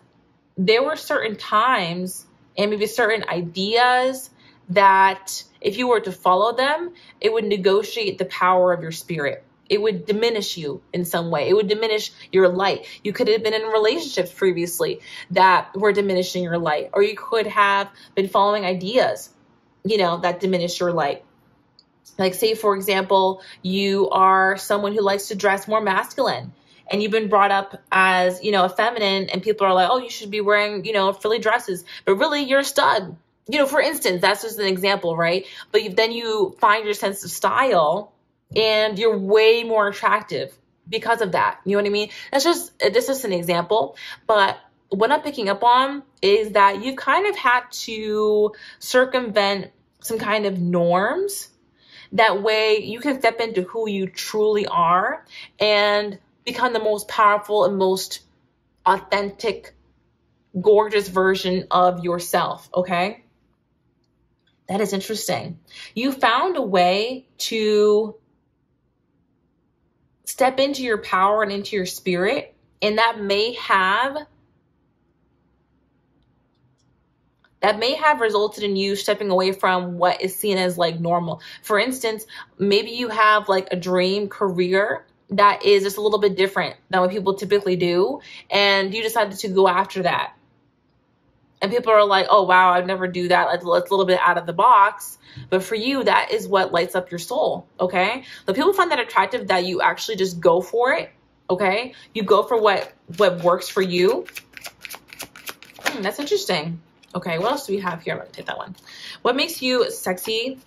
there were certain times and maybe certain ideas that if you were to follow them, it would negotiate the power of your spirit. It would diminish you in some way. It would diminish your light. You could have been in relationships previously that were diminishing your light, or you could have been following ideas, that diminish your light. Like, say, for example, you are someone who likes to dress more masculine, and you've been brought up as, a feminine, and people are like, oh, you should be wearing, frilly dresses, but really you're a stud. For instance, that's just an example, right? But then you find your sense of style and you're way more attractive because of that. You know what I mean? This is an example. But what I'm picking up on is that you've kind of had to circumvent some kind of norms. That way you can step into who you truly are and become the most powerful and most authentic, gorgeous version of yourself, okay? That is interesting. You found a way to step into your power and into your spirit, and that may have resulted in you stepping away from what is seen as like normal. For instance, maybe you have like a dream career that is just a little bit different than what people typically do, and you decided to go after that. And people are like, oh, wow, I'd never do that. It's a little bit out of the box. But for you, that is what lights up your soul, okay? But people find that attractive that you actually just go for it, okay? You go for what works for you. That's interesting. Okay, what else do we have here? I'm going to take that one. What makes you sexy,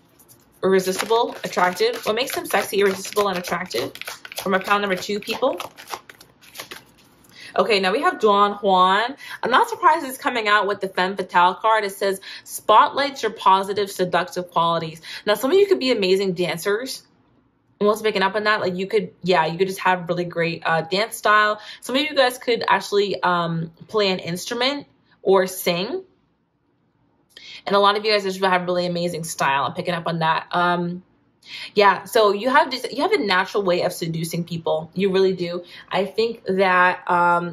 irresistible, attractive? What makes them sexy, irresistible, and attractive? For my pile number 2, people. Okay, now we have Don Juan. I'm not surprised it's coming out with the Femme Fatale card. It says, spotlights your positive, seductive qualities. Now, some of you could be amazing dancers. I'm also picking up on that. Like, you could just have really great dance style. Some of you guys could actually play an instrument or sing. And a lot of you guys just have really amazing style. I'm picking up on that. Yeah, so you have a natural way of seducing people. You really do. I think that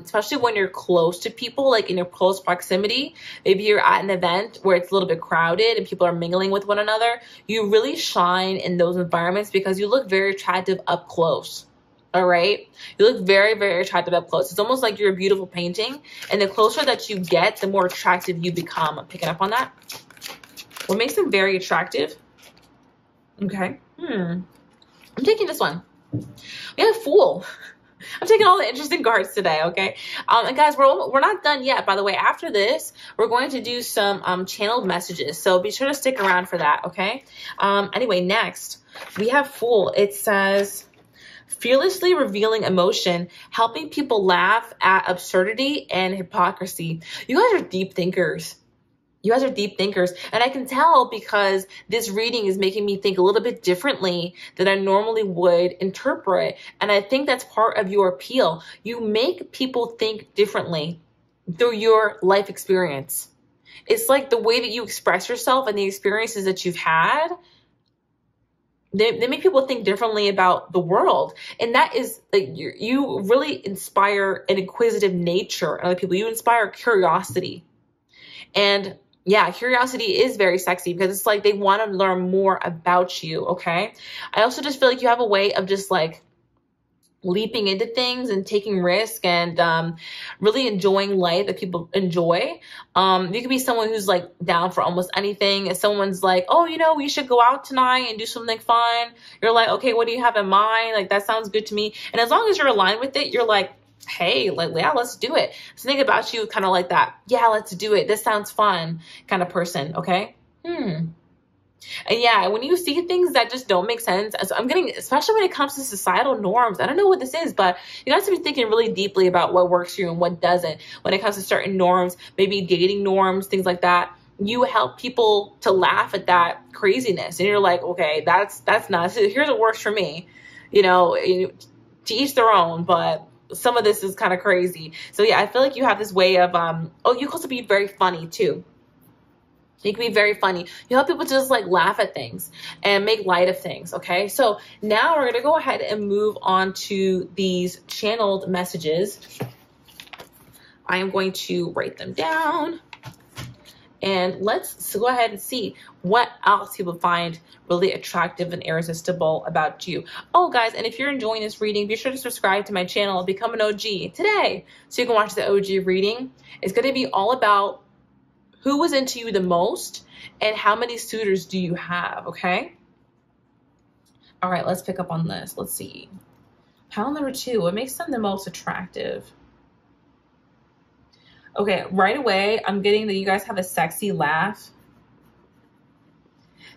especially when you're close to people, like in your close proximity, maybe you're at an event where it's a little bit crowded and people are mingling with one another, you really shine in those environments because you look very attractive up close. All right. You look very, very attractive up close. It's almost like you're a beautiful painting. And the closer that you get, the more attractive you become. I'm picking up on that. What makes them very attractive? Okay. I'm taking this one. We have Fool. I'm taking all the interesting cards today, okay? And guys, we're not done yet. By the way, after this, we're going to do some channeled messages. So be sure to stick around for that, okay? Anyway, next, we have Fool. It says, fearlessly revealing emotion, helping people laugh at absurdity and hypocrisy. You guys are deep thinkers. You guys are deep thinkers. And I can tell because this reading is making me think a little bit differently than I normally would interpret. And I think that's part of your appeal. You make people think differently through your life experience. It's like the way that you express yourself and the experiences that you've had. They make people think differently about the world. And that is, like, you really inspire an inquisitive nature in other people. You inspire curiosity. And Yeah, curiosity is very sexy because it's like they want to learn more about you, okay? I also just feel like you have a way of just like leaping into things and taking risk and really enjoying life that people enjoy. You could be someone who's like down for almost anything. If someone's like, oh, you know, we should go out tonight and do something fun, you're like, okay, what do you have in mind? Like, that sounds good to me. And as long as you're aligned with it, you're like, hey, like, yeah, let's do it. Something about you kind of like that. Yeah, let's do it. This sounds fun kind of person. Okay. And yeah, when you see things that just don't make sense, so I'm getting, especially when it comes to societal norms, I don't know what this is, but you guys have to be thinking really deeply about what works for you and what doesn't. When it comes to certain norms, maybe dating norms, things like that, you help people to laugh at that craziness. And you're like, okay, that's nuts. Here's what works for me. You know, to each their own, but some of this is kind of crazy. So yeah, I feel like you have this way of, oh, you can also be very funny too. You can be very funny. You help people just like laugh at things and make light of things, okay? So now we're going to go ahead and move on to these channeled messages. I am going to write them down. And let's go ahead and see what else people find really attractive and irresistible about you. Oh, guys, and if you're enjoying this reading, be sure to subscribe to my channel and become an OG today so you can watch the OG reading. It's going to be all about who was into you the most and how many suitors do you have, okay? All right, let's pick up on this. Let's see. Panel number 2, what makes them the most attractive? Okay, right away, I'm getting that you guys have a sexy laugh.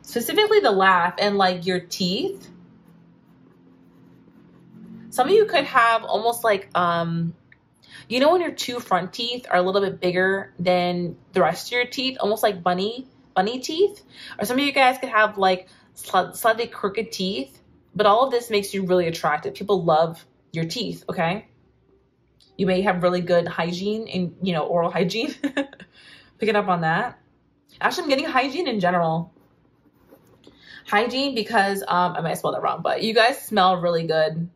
Specifically the laugh and like your teeth. Some of you could have almost like, you know when your 2 front teeth are a little bit bigger than the rest of your teeth, almost like bunny teeth? Or some of you guys could have like slightly crooked teeth, but all of this makes you really attractive. People love your teeth, okay? You may have really good hygiene and, you know, oral hygiene. Picking up on that. Actually, I'm getting hygiene in general. Hygiene because, I might spell that wrong, but you guys smell really good.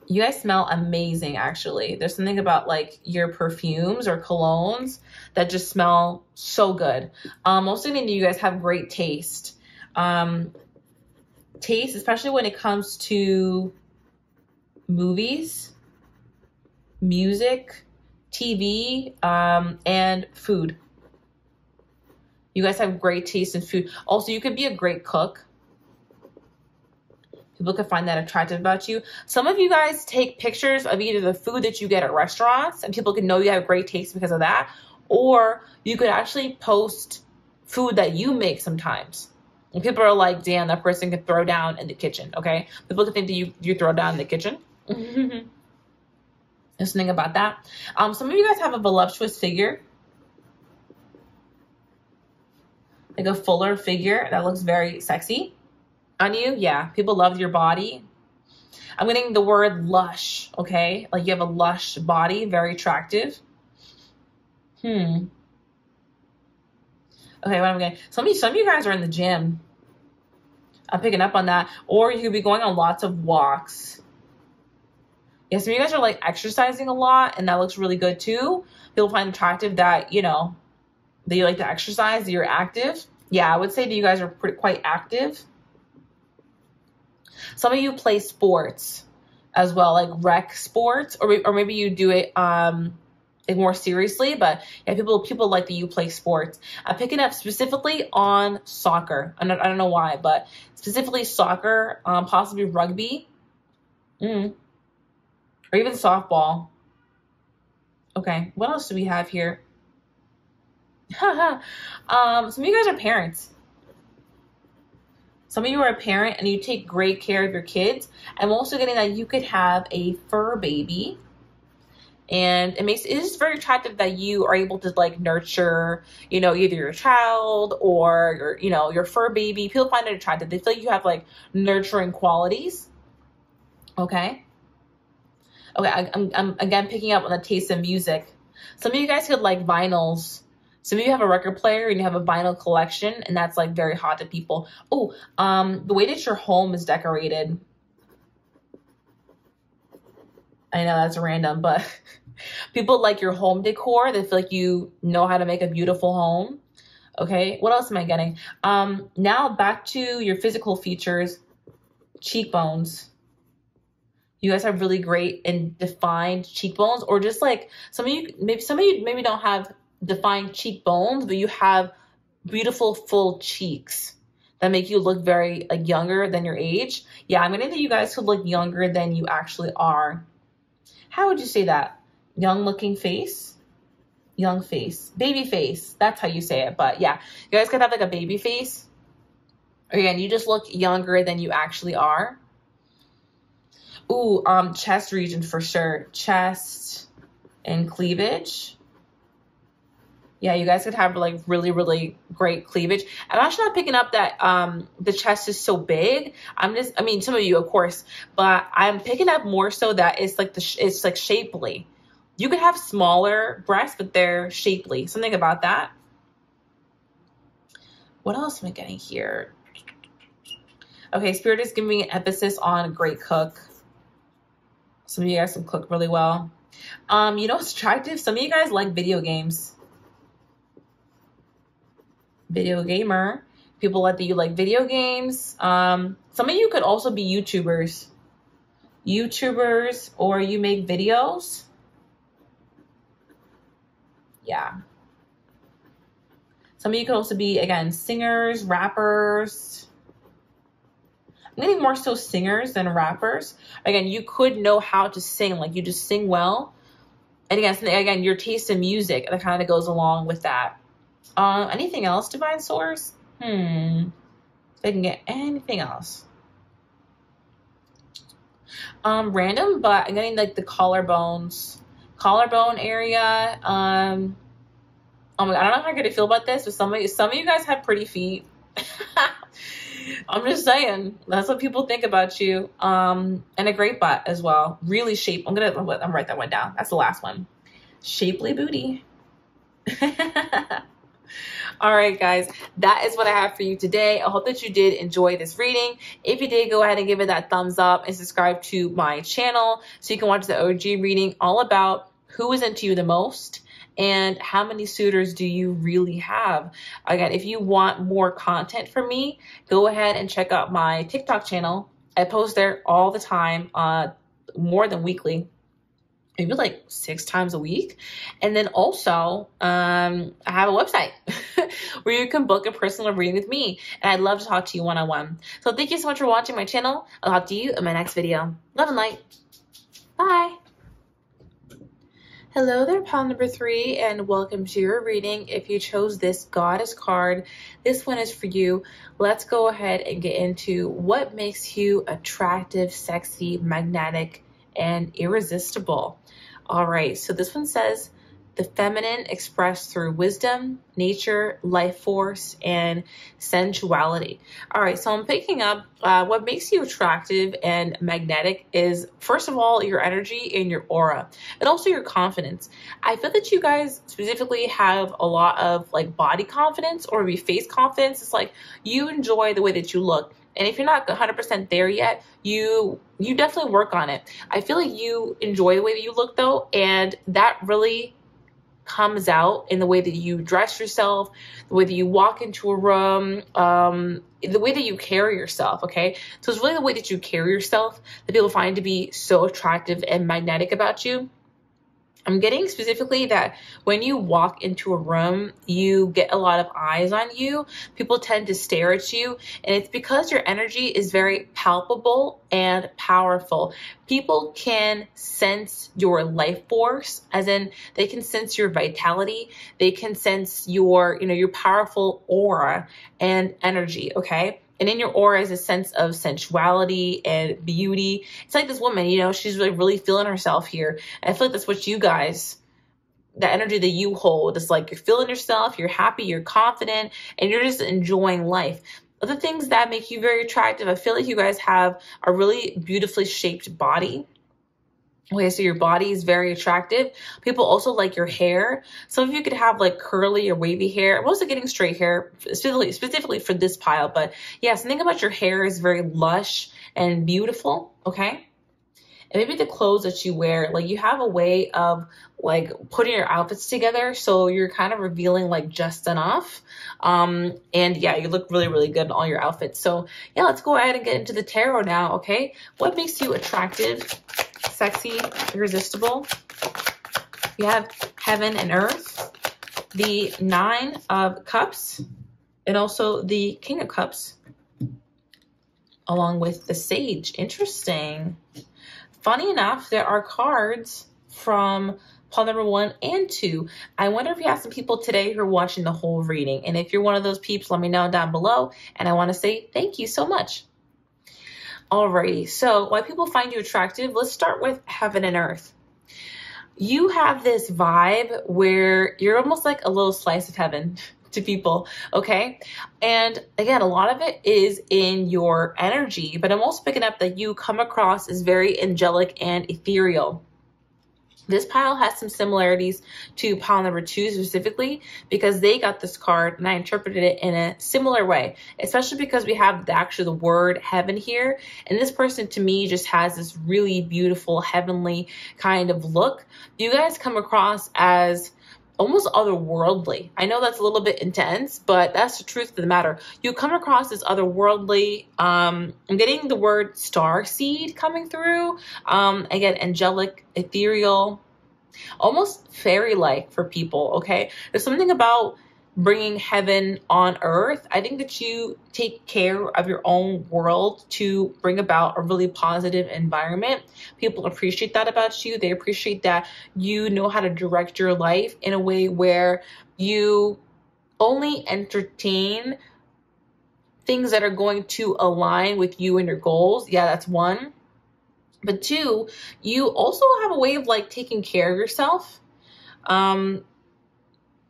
You guys smell amazing, actually. There's something about like your perfumes or colognes that just smell so good. Also, you guys have great taste. Taste, especially when it comes to movies, music, TV, and food. You guys have great taste in food. Also, you could be a great cook. People could find that attractive about you. Some of you guys take pictures of either the food that you get at restaurants and people can know you have great taste because of that. Or you could actually post food that you make sometimes. And people are like, damn, that person can throw down in the kitchen, okay? People could think that you throw down in the kitchen. There's something about that. Some of you guys have a voluptuous figure. Like a fuller figure that looks very sexy on you. Yeah, people love your body. I'm getting the word lush, okay? Like you have a lush body, very attractive. Okay, what am I getting? Some of you guys are in the gym. I'm picking up on that. Or you could be going on lots of walks. Yeah, some of you guys are like exercising a lot and that looks really good too. People find attractive that, you know, that you like to exercise, that you're active. Yeah, I would say that you guys are quite active. Some of you play sports as well, like rec sports, or maybe you do it like more seriously. But yeah, people like that you play sports. I'm picking up specifically on soccer. I don't know why, but specifically soccer, possibly rugby, or even softball. Okay, what else do we have here? Some of you guys are parents. Some of you are a parent and you take great care of your kids. I'm also getting that you could have a fur baby. And it is very attractive that you are able to like nurture, you know, either your child or your, you know, your fur baby. People find it attractive. They feel like you have like nurturing qualities. Okay. Okay. I'm again picking up on the taste of music. Some of you guys could like vinyls. Some of you have a record player and you have a vinyl collection, and that's like very hot to people. Oh, the way that your home is decorated. I know that's random, but People like your home decor. They feel like you know how to make a beautiful home. Okay, what else am I getting? Now back to your physical features. Cheekbones. You guys have really great and defined cheekbones, or just like some of you maybe don't have defined cheekbones, but you have beautiful full cheeks that make you look very like younger than your age. Yeah, I'm gonna think you guys could look younger than you actually are. How would you say that? Young looking face? Young face. Baby face. That's how you say it. But yeah, you guys could have like a baby face. Again, you just look younger than you actually are. Ooh, chest region for sure. Chest and cleavage. Yeah, you guys could have like really, really great cleavage. I'm actually not picking up that the chest is so big. I mean, some of you, of course, but I'm picking up more so that it's like it's like shapely. You could have smaller breasts, but they're shapely. Something about that. What else am I getting here? Okay, Spirit is giving me an emphasis on great cook. Some of you guys can cook really well. You know what's attractive? Some of you guys like video games. Video gamer. People like that you like video games. Some of you could also be YouTubers. YouTubers, or you make videos. Yeah. Some of you could also be, again, singers, rappers. I'm getting more so singers than rappers. Again, you could know how to sing, like you just sing well. And again, your taste in music that kind of goes along with that. Anything else, Divine Source? If I can get anything else. Random, but I'm getting like the collarbones. Collarbone area. Oh my God, I don't know how I'm gonna feel about this, but some of you guys have pretty feet. I'm just saying, that's what people think about you. And a great butt as well. Really shape. I'm gonna write that one down. That's the last one. Shapely booty. All right, guys, that is what I have for you today. I hope that you did enjoy this reading. If you did, go ahead and give it that thumbs up and subscribe to my channel so you can watch the OG reading all about who is into you the most and how many suitors do you really have. Again, if you want more content from me, go ahead and check out my TikTok channel. I post there all the time, more than weekly. Maybe like 6 times a week. And then also, I have a website where you can book a personal reading with me. And I'd love to talk to you one-on-one. So thank you so much for watching my channel. I'll talk to you in my next video. Love and light. Bye. Hello there, pile number 3, and welcome to your reading. If you chose this Goddess card, this one is for you. Let's go ahead and get into what makes you attractive, sexy, magnetic, and irresistible. All right, so this one says the feminine expressed through wisdom, nature, life force, and sensuality. All right, so I'm picking up what makes you attractive and magnetic is, first of all, your energy and your aura, and also your confidence. I feel that you guys specifically have a lot of like body confidence or maybe face confidence. It's like you enjoy the way that you look. And if you're not 100% there yet, you definitely work on it. I feel like you enjoy the way that you look though, and that really comes out in the way that you dress yourself, the way that you walk into a room, the way that you carry yourself, okay? So it's really the way that you carry yourself that people find to be so attractive and magnetic about you. I'm getting specifically that when you walk into a room, you get a lot of eyes on you. People tend to stare at you, and it's because your energy is very palpable and powerful. People can sense your life force, as in they can sense your vitality. They can sense your, your powerful aura and energy, okay? And in your aura is a sense of sensuality and beauty. It's like this woman, she's really feeling herself here. And I feel like that's what you guys, the energy that you hold, is like you're feeling yourself, you're happy, you're confident, and you're just enjoying life. Other things that make you very attractive, I feel like you guys have a really beautifully shaped body. Okay, so your body is very attractive. People also like your hair. Some of you could have like curly or wavy hair. I'm also getting straight hair, specifically for this pile. But yeah, something about your hair is very lush and beautiful, okay? and maybe the clothes that you wear. Like, you have a way of like putting your outfits together, so you're kind of revealing like just enough. And yeah, you look really, really good in all your outfits. So yeah, let's go ahead and get into the tarot now. Okay, what makes you attractive, sexy, irresistible? We have Heaven and Earth, the Nine of Cups, and also the King of Cups, along with the Sage. Interesting. Funny enough, there are cards from pile number 1 and 2. I wonder if you have some people today who are watching the whole reading. And if you're one of those peeps, let me know down below. And I want to say thank you so much. Alrighty, so why people find you attractive? Let's start with Heaven and Earth. You have this vibe where you're almost like a little slice of heaven to people, okay? And again, a lot of it is in your energy, but I'm also picking up that you come across as very angelic and ethereal. This pile has some similarities to pile number 2 specifically, because they got this card and I interpreted it in a similar way, especially because we have the word heaven here. And this person to me just has this really beautiful heavenly kind of look. You guys come across as almost otherworldly. I know that's a little bit intense, but that's the truth of the matter. You come across as otherworldly. I'm getting the word star seed coming through. Again, angelic, ethereal, almost fairy-like for people, okay? There's something about bringing heaven on earth. I think that you take care of your own world to bring about a really positive environment. People appreciate that about you. They appreciate that you know how to direct your life in a way where you only entertain things that are going to align with you and your goals. Yeah, that's one. But 2, you also have a way of like taking care of yourself.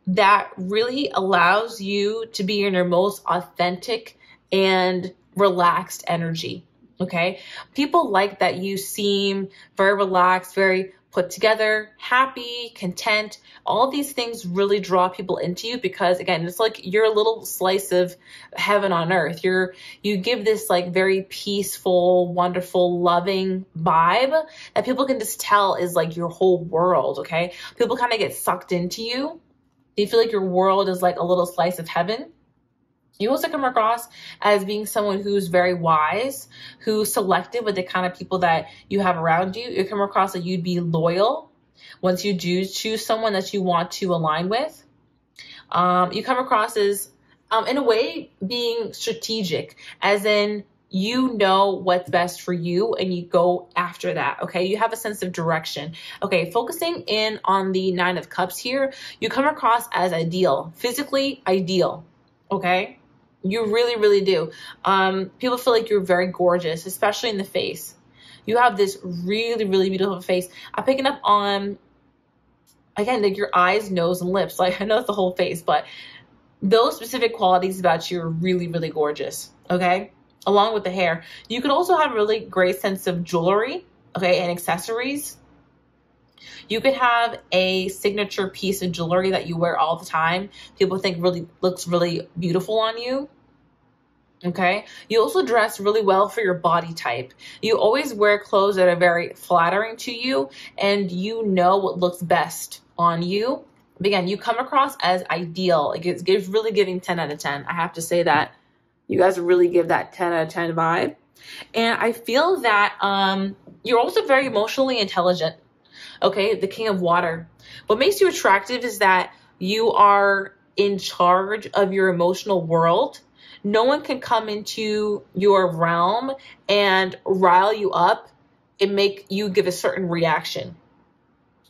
That really allows you to be in your most authentic and relaxed energy, okay? People like that you seem very relaxed, very put together, happy, content. All these things really draw people into you because, again, it's like you're a little slice of heaven on earth. You give this like very peaceful, wonderful, loving vibe that people can just tell is like your whole world, okay? People kind of get sucked into you. You feel like your world is like a little slice of heaven. You also come across as being someone who's very wise, who's selective with the kind of people that you have around you. You come across that you'd be loyal once you do choose someone that you want to align with. You come across as, in a way, being strategic, as in you know what's best for you and you go after that, okay? You have a sense of direction. Okay, focusing in on the Nine of Cups here, you come across as ideal, physically ideal, okay? You really, really do. People feel like you're very gorgeous, especially in the face. You have this really, really beautiful face. I'm picking up on, again, like your eyes, nose, and lips. Like, I know it's the whole face, but those specific qualities about you are really, really gorgeous, okay? Along with the hair. You could also have a really great sense of jewelry, okay, and accessories. You could have a signature piece of jewelry that you wear all the time. People think really looks really beautiful on you. Okay. You also dress really well for your body type. You always wear clothes that are very flattering to you and you know what looks best on you. But again, you come across as ideal. It's really giving 10 out of 10. I have to say that. You guys really give that 10 out of 10 vibe. And I feel that you're also very emotionally intelligent. Okay, the King of Water. What makes you attractive is that you are in charge of your emotional world. No one can come into your realm and rile you up and make you give a certain reaction.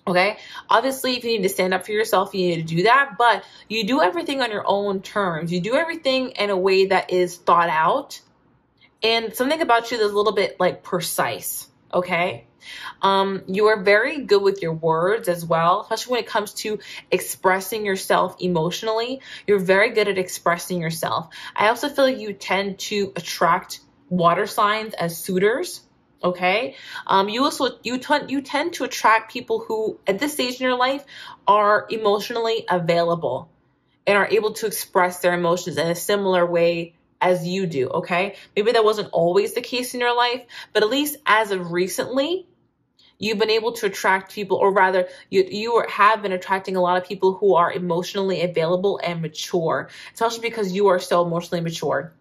Okay, obviously, if you need to stand up for yourself, you need to do that, but you do everything on your own terms. You do everything in a way that is thought out and something about you that's a little bit like precise. Okay, you are very good with your words as well, especially when it comes to expressing yourself emotionally. You're very good at expressing yourself. I also feel like you tend to attract water signs as suitors. Okay. You tend to attract people who at this stage in your life are emotionally available and are able to express their emotions in a similar way as you do. Okay. Maybe that wasn't always the case in your life, but at least as of recently, You've been able to attract people, or rather, have been attracting a lot of people who are emotionally available and mature, especially because you are so emotionally mature.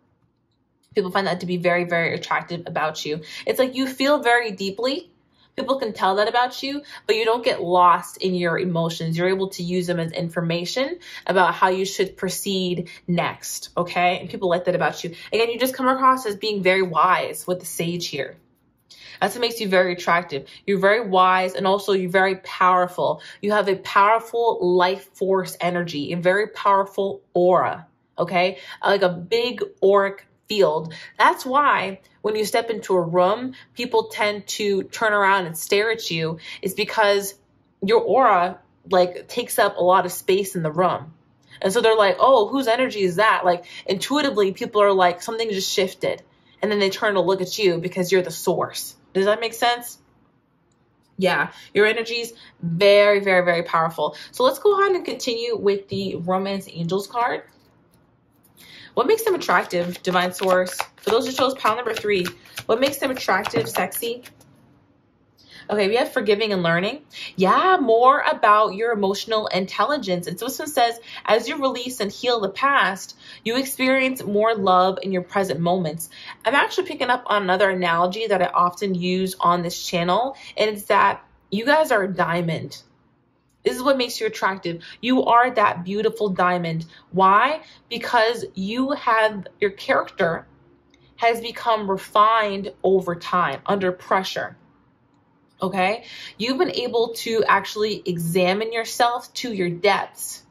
People find that to be very, very attractive about you. It's like you feel very deeply. People can tell that about you, but you don't get lost in your emotions. You're able to use them as information about how you should proceed next, okay? And people like that about you. Again, you just come across as being very wise with the sage here. That's what makes you very attractive. You're very wise, and also you're very powerful. You have a powerful life force energy, a very powerful aura, okay? Like a big auric field. That's why when you step into a room, people tend to turn around and stare at you. It's because your aura like takes up a lot of space in the room. And so they're like, oh, whose energy is that? Like intuitively, people are like, something just shifted. And then they turn to look at you because you're the source. Does that make sense? Yeah, your energy is very, very, very powerful. So let's go ahead and continue with the Romance Angels card. What makes them attractive, Divine Source? For those who chose pile number 3, what makes them attractive, sexy? Okay, we have forgiving and learning. Yeah, more about your emotional intelligence. And so this one says, as you release and heal the past, you experience more love in your present moments. I'm actually picking up on another analogy that I often use on this channel, and it's that you guys are a diamond. This is what makes you attractive. You are that beautiful diamond. Why? Because your character has become refined over time under pressure. Okay? You've been able to actually examine yourself to your depths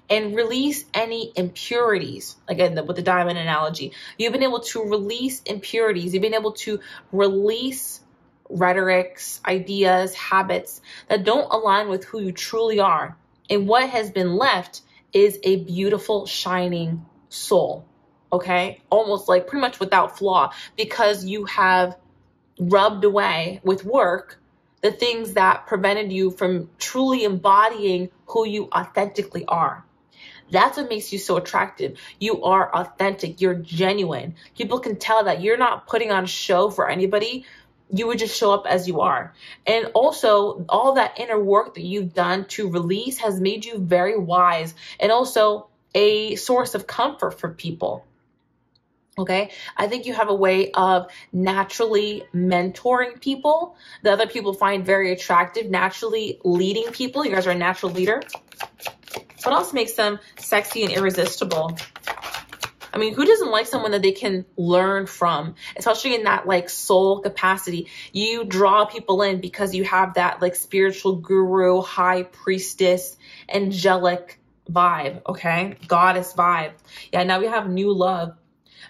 and release any impurities. Again, with the diamond analogy, you've been able to release impurities. You've been able to release rhetorics, ideas, habits that don't align with who you truly are. And what has been left is a beautiful, shining soul. Okay? Almost like pretty much without flaw, because you have rubbed away with work the things that prevented you from truly embodying who you authentically are. That's what makes you so attractive. You are authentic. You're genuine. People can tell that you're not putting on a show for anybody. You would just show up as you are. And also, all that inner work that you've done to release has made you very wise and also a source of comfort for people. Okay, I think you have a way of naturally mentoring people that other people find very attractive, naturally leading people. You guys are a natural leader. What else makes them sexy and irresistible? I mean, who doesn't like someone that they can learn from, especially in that like soul capacity? You draw people in because you have that like spiritual guru, high priestess, angelic vibe, okay? Goddess vibe. Yeah, now we have new love.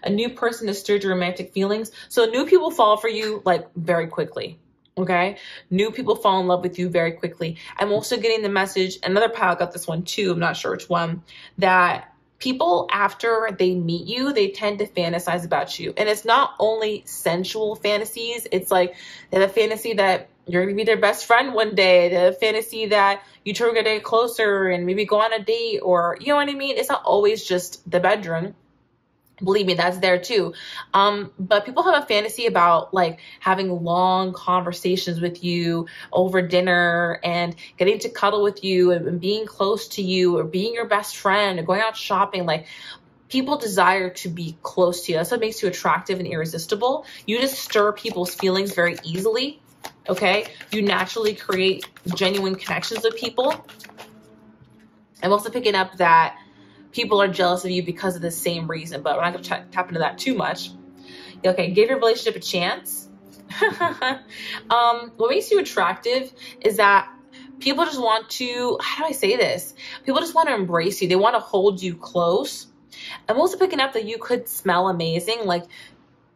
A new person has stirred your romantic feelings. So new people fall for you like very quickly. Okay. New people fall in love with you very quickly. I'm also getting the message, another pile got this one too, I'm not sure which one, that people after they meet you, they tend to fantasize about you. And it's not only sensual fantasies. It's like they have a fantasy that you're going to be their best friend one day. They have a fantasy that you two are going to get closer and maybe go on a date, or, you know what I mean? It's not always just the bedroom. Believe me, that's there too. But people have a fantasy about like having long conversations with you over dinner and getting to cuddle with you and being close to you, or being your best friend, or going out shopping. Like, people desire to be close to you. That's what makes you attractive and irresistible. You just stir people's feelings very easily. Okay. You naturally create genuine connections with people. I'm also picking up that people are jealous of you because of the same reason, but we're not going to tap into that too much. Okay, give your relationship a chance. What makes you attractive is that people just want to, how do I say this? People just want to embrace you. They want to hold you close. I'm also picking up that you could smell amazing. Like,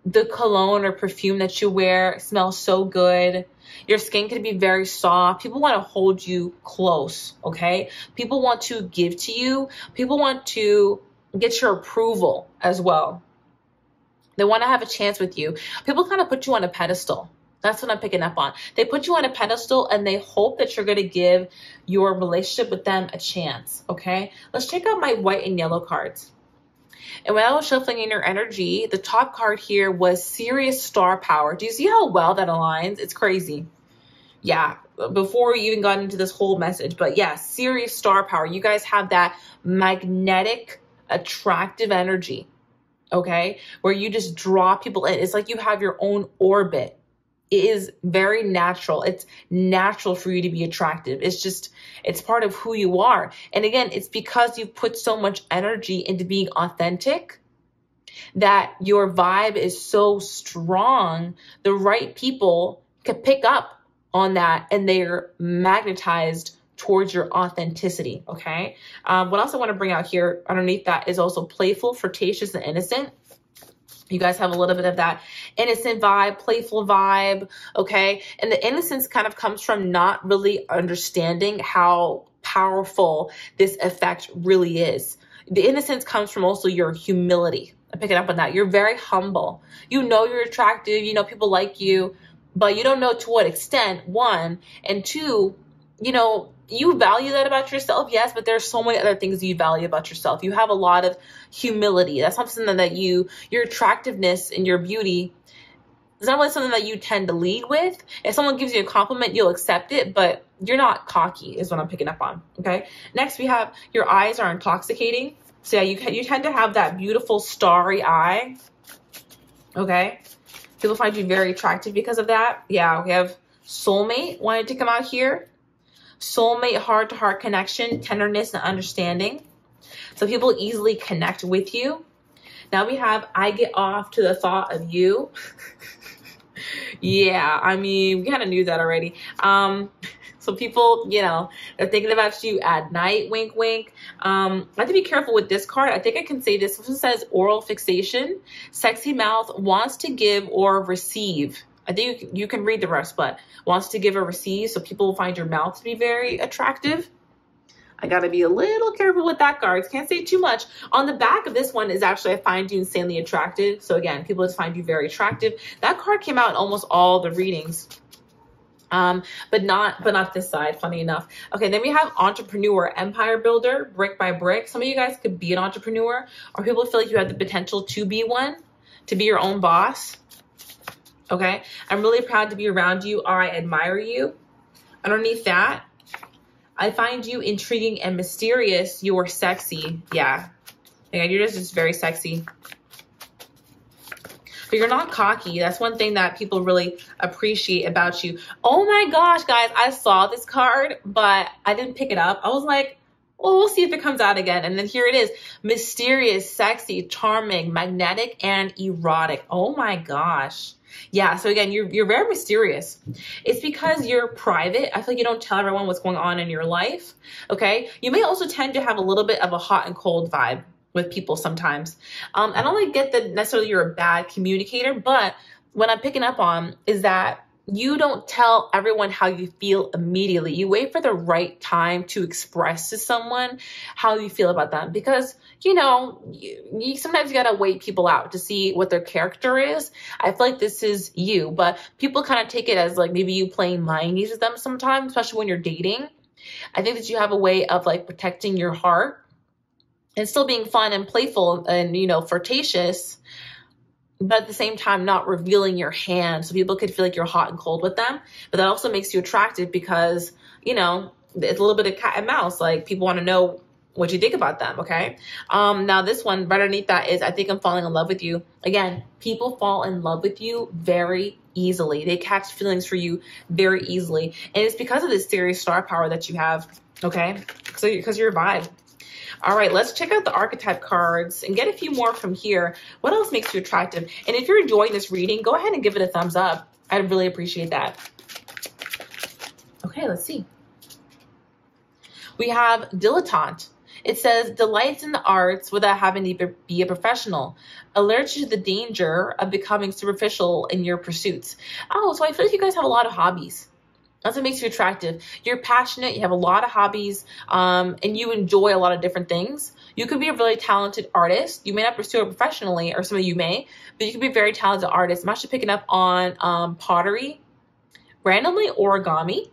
the cologne or perfume that you wear smells so good. Your skin can be very soft. People want to hold you close, okay? People want to give to you. People want to get your approval as well. They want to have a chance with you. People kind of put you on a pedestal. That's what I'm picking up on. They put you on a pedestal and they hope that you're going to give your relationship with them a chance, okay? Let's check out my white and yellow cards. And when I was shuffling in your energy, the top card here was serious star power. Do you see how well that aligns? It's crazy. Yeah, before we even got into this whole message. But yeah, serious star power. You guys have that magnetic, attractive energy, okay? Where you just draw people in. It's like you have your own orbit. It is very natural. It's natural for you to be attractive. It's part of who you are. And again, it's because you've put so much energy into being authentic that your vibe is so strong. The right people can pick up on that and they're magnetized towards your authenticity, okay? What else I want to bring out here underneath that is also playful, flirtatious, and innocent. You guys have a little bit of that innocent vibe, playful vibe, okay? And the innocence kind of comes from not really understanding how powerful this effect really is. The innocence comes from also your humility. I'm picking up on that. You're very humble. You know you're attractive. You know people like you, but you don't know to what extent, one. And two, you know, you value that about yourself, yes, but there's so many other things you value about yourself. You have a lot of humility. That's not something that your attractiveness and your beauty, it's not really something that you tend to lead with. If someone gives you a compliment, you'll accept it, but you're not cocky is what I'm picking up on, okay? Next, we have your eyes are intoxicating. So yeah, you tend to have that beautiful starry eye, okay? People find you very attractive because of that. Yeah, we have soulmate wanted to come out here. Soulmate, heart-to-heart connection, tenderness, and understanding. So people easily connect with you. Now we have I get off to the thought of you. Yeah, I mean, we kind of knew that already. So people, you know, they're thinking about you at night, wink, wink. I have to be careful with this card. I think I can say this. This one says oral fixation. Sexy mouth, wants to give or receive. I think you can read the rest, but wants to give or receive. So people will find your mouth to be very attractive. I got to be a little careful with that card. Can't say too much. On the back of this one is actually, I find you insanely attractive. So again, people just find you very attractive. That card came out in almost all the readings. But not this side, funny enough. Okay, then we have entrepreneur, empire builder, brick by brick. Some of you guys could be an entrepreneur, or people feel like you have the potential to be one, to be your own boss. Okay, I'm really proud to be around you, or I admire you. Underneath that, I find you intriguing and mysterious. You're sexy. Yeah, you're just very sexy. But you're not cocky. That's one thing that people really appreciate about you. Oh my gosh, guys, I saw this card, but I didn't pick it up. I was like, well, we'll see if it comes out again. And then here it is. Mysterious, sexy, charming, magnetic, and erotic. Oh my gosh. Yeah, so again, you're very mysterious. It's because you're private. I feel like you don't tell everyone what's going on in your life, okay? You may also tend to have a little bit of a hot and cold vibe with people sometimes. I don't really get that necessarily you're a bad communicator, but what I'm picking up on is that you don't tell everyone how you feel immediately. You wait for the right time to express to someone how you feel about them, because, you know, you sometimes you gotta wait people out to see what their character is. I feel like this is you, but people kind of take it as like maybe you playing mindies with them sometimes, especially when you're dating. I think that you have a way of like protecting your heart and still being fun and playful and, you know, flirtatious, but at the same time not revealing your hand so people could feel like you're hot and cold with them. But that also makes you attractive because, you know, it's a little bit of cat and mouse. Like, people want to know what you think about them, okay? Now this one right underneath that is I think I'm falling in love with you. Again, people fall in love with you very easily. They catch feelings for you very easily. And it's because of this serious star power that you have, okay? So because you're a vibe. All right, let's check out the archetype cards and get a few more from here. What else makes you attractive? And if you're enjoying this reading, go ahead and give it a thumbs up. I'd really appreciate that. Okay, let's see. We have dilettante. It says, delights in the arts without having to be a professional. Alerts you to the danger of becoming superficial in your pursuits. Oh, so I feel like you guys have a lot of hobbies. That's what makes you attractive. You're passionate, you have a lot of hobbies, and you enjoy a lot of different things. You could be a really talented artist. You may not pursue it professionally, or some of you may, but you could be a very talented artist. I'm actually picking up on pottery, randomly origami,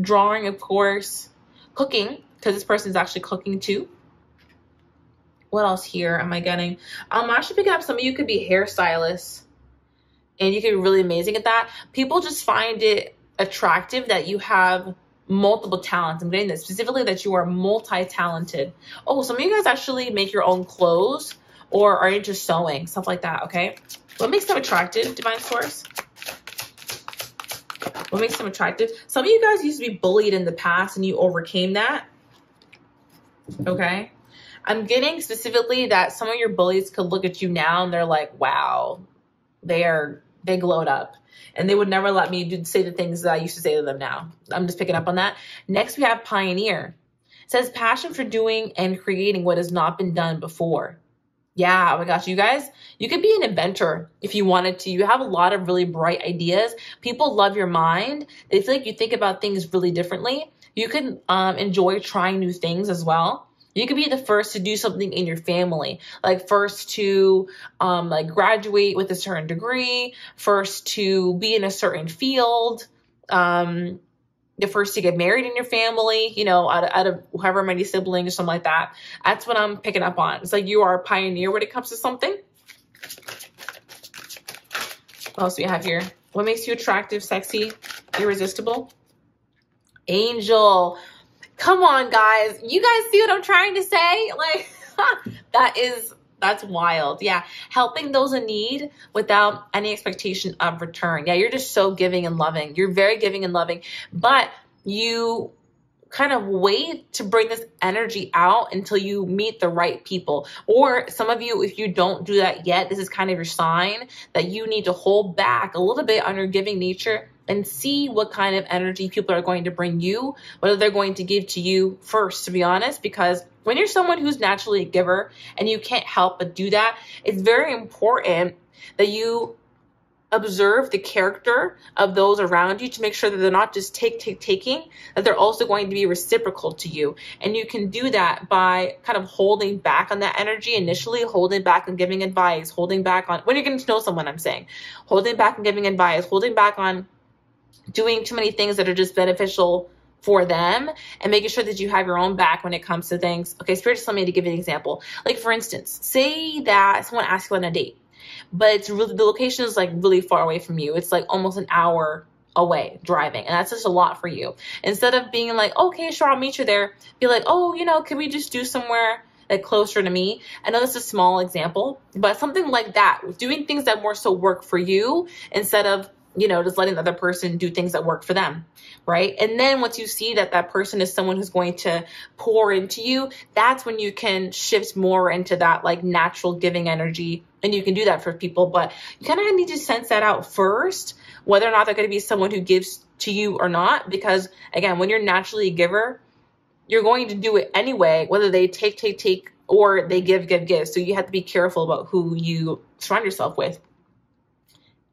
drawing, of course, cooking, because this person is actually cooking too. What else here am I getting? I'm actually picking up some of you could be hairstylists, and you could be really amazing at that. People just find it attractive, that you have multiple talents. I'm getting this specifically, that you are multi-talented. Oh, some of you guys actually make your own clothes or are into sewing, stuff like that. Okay. What makes them attractive, Divine Source? What makes them attractive? Some of you guys used to be bullied in the past and you overcame that. Okay. I'm getting specifically that some of your bullies could look at you now and they're like, wow, they glowed up. And they would never let me say the things that I used to say to them now. I'm just picking up on that. Next, we have pioneer. It says passion for doing and creating what has not been done before. Yeah, oh my gosh, you guys, you could be an inventor if you wanted to. You have a lot of really bright ideas. People love your mind. They feel like you think about things really differently. You can enjoy trying new things as well. You could be the first to do something in your family, like first to like graduate with a certain degree, first to be in a certain field, the first to get married in your family, you know, out of however many siblings or something like that. That's what I'm picking up on. It's like you are a pioneer when it comes to something. What else do we have here? What makes you attractive, sexy, irresistible? Angel. Come on, guys. You guys see what I'm trying to say? Like, that's wild. Yeah. Helping those in need without any expectation of return. Yeah. You're just so giving and loving. You're very giving and loving, but you kind of wait to bring this energy out until you meet the right people. Or some of you, if you don't do that yet, this is kind of your sign that you need to hold back a little bit on your giving nature and see what kind of energy people are going to bring you, whether they're going to give to you first, to be honest, because when you're someone who's naturally a giver and you can't help but do that, it's very important that you observe the character of those around you to make sure that they're not just taking, that they're also going to be reciprocal to you. And you can do that by kind of holding back on that energy initially, holding back on giving advice, holding back on, when you're getting to know someone, I'm saying, holding back on giving advice, holding back on doing too many things that are just beneficial for them, and making sure that you have your own back when it comes to things. Okay, Spirit just told me to give you an example. Like, for instance, say that someone asks you on a date, but it's really, the location is like really far away from you. It's like almost an hour away driving, and that's just a lot for you. Instead of being like, okay, sure, I'll meet you there, be like, oh, you know, can we just do somewhere like closer to me? I know that's a small example, but something like that, doing things that more so work for you instead of, you know, just letting the other person do things that work for them, right? And then once you see that that person is someone who's going to pour into you, that's when you can shift more into that like natural giving energy, and you can do that for people. But you kind of need to sense that out first, whether or not they're going to be someone who gives to you or not, because again, when you're naturally a giver, you're going to do it anyway, whether they take, or they give. So you have to be careful about who you surround yourself with.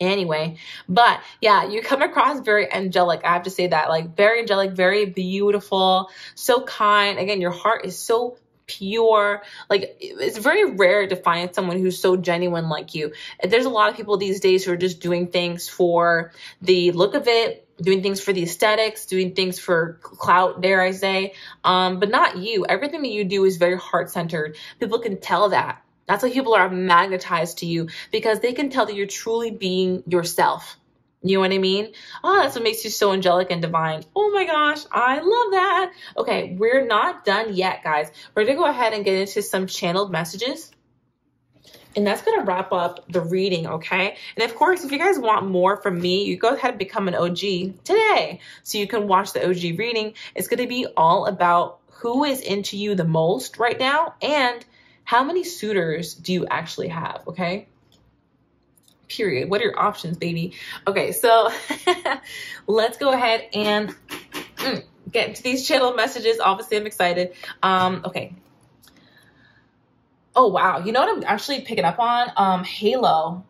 Anyway, but yeah, you come across very angelic. I have to say that, like, very angelic, very beautiful, so kind. Again, your heart is so pure. Like, it's very rare to find someone who's so genuine like you. There's a lot of people these days who are just doing things for the look of it, doing things for the aesthetics, doing things for clout, dare I say, but not you. Everything that you do is very heart-centered. People can tell that. That's why people are magnetized to you, because they can tell that you're truly being yourself. You know what I mean? Oh, that's what makes you so angelic and divine. Oh my gosh, I love that. Okay, we're not done yet, guys. We're going to go ahead and get into some channeled messages. And that's going to wrap up the reading, okay? And of course, if you guys want more from me, you go ahead and become an OG today, so you can watch the OG reading. It's going to be all about who is into you the most right now, and how many suitors do you actually have, okay? Period. What are your options, baby? Okay, so let's go ahead and get into these channel messages. Obviously, I'm excited. Okay. Oh, wow. You know what I'm actually picking up on? Halo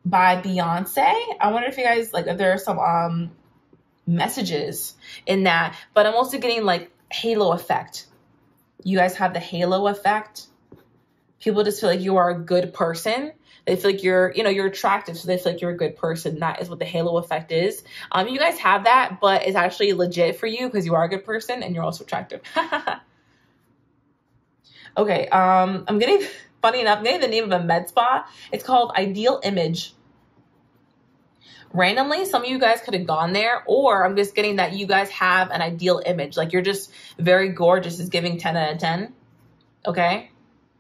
by Beyonce. I wonder if you guys, like, if there are some messages in that, but I'm also getting, like, halo effect. You guys have the halo effect. People just feel like you are a good person. They feel like you're, you know, you're attractive, so they feel like you're a good person. That is what the halo effect is. You guys have that, but it's actually legit for you because you are a good person and you're also attractive. Okay, I'm getting, funny enough, I'm getting the name of a med spa. It's called Ideal Image. Randomly, some of you guys could have gone there, or I'm just getting that you guys have an ideal image. Like you're just very gorgeous, is giving 10 out of 10. Okay?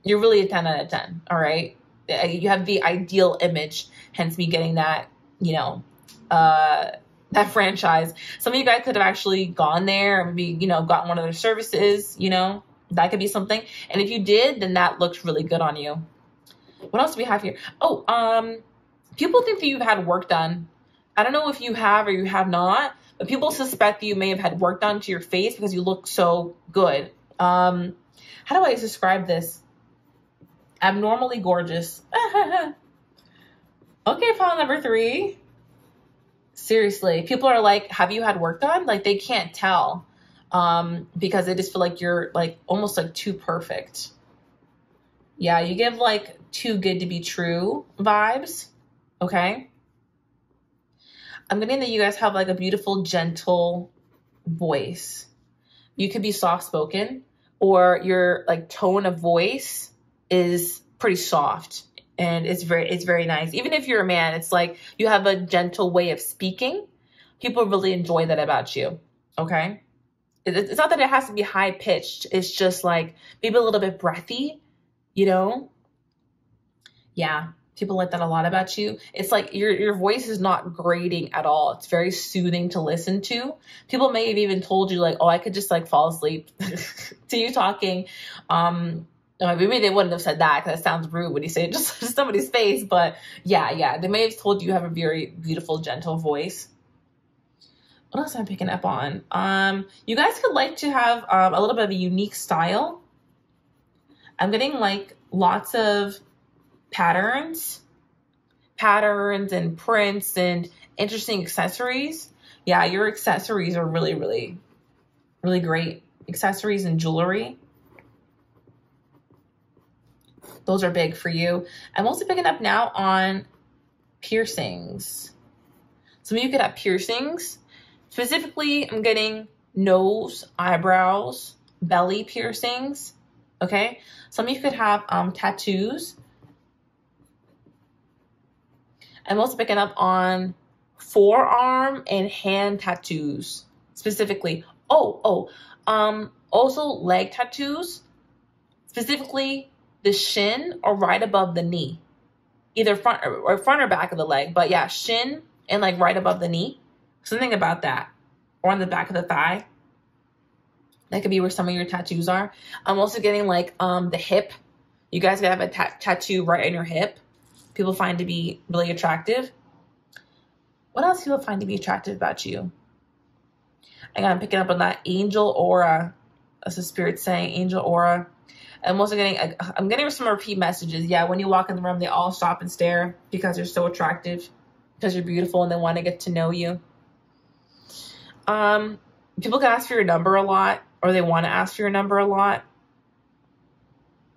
You're really a 10 out of 10. All right? You have the ideal image, hence me getting that, you know, that franchise. Some of you guys could have actually gone there, maybe, you know, gotten one of their services, you know, that could be something. And if you did, then that looks really good on you. What else do we have here? Oh, people think that you've had work done. I don't know if you have or you have not, but people suspect that you may have had work done to your face because you look so good. How do I describe this? Abnormally gorgeous. Okay, file number 3. Seriously, people are like, have you had work done? Like they can't tell because they just feel like you're like almost like too perfect. Yeah, you give like too good to be true vibes. Okay. I'm getting that you guys have like a beautiful, gentle voice. You could be soft spoken, or your like tone of voice is pretty soft. And it's very nice. Even if you're a man, it's like you have a gentle way of speaking. People really enjoy that about you. Okay. It's not that it has to be high pitched. It's just like maybe a little bit breathy, you know? Yeah. People like that a lot about you. It's like your voice is not grating at all. It's very soothing to listen to. People may have even told you like, oh, I could just like fall asleep to you talking. Maybe they wouldn't have said that because it sounds rude when you say it just to somebody's face. But yeah, they may have told you have a very beautiful, gentle voice. What else am I picking up on? You guys could like to have a little bit of a unique style. I'm getting like lots of patterns and prints and interesting accessories. Yeah, your accessories are really, really, really great. Accessories and jewelry. Those are big for you. I'm also picking up now on piercings. Some of you could have piercings. Specifically, I'm getting nose, eyebrows, belly piercings. Okay. Some of you could have tattoos. I'm also picking up on forearm and hand tattoos. Specifically. Also leg tattoos. Specifically the shin or right above the knee, either front or back of the leg. But yeah, shin and like right above the knee, something about that, or on the back of the thigh. That could be where some of your tattoos are. I'm also getting like the hip. You guys could have a tattoo right on your hip. People find to be really attractive. What else people find to be attractive about you? I'm picking up on that angel aura. That's the spirit saying, angel aura. I'm also getting some repeat messages. Yeah, when you walk in the room, they all stop and stare because you're so attractive, because you're beautiful, and they want to get to know you. People can ask for your number a lot, or they want to ask for your number a lot.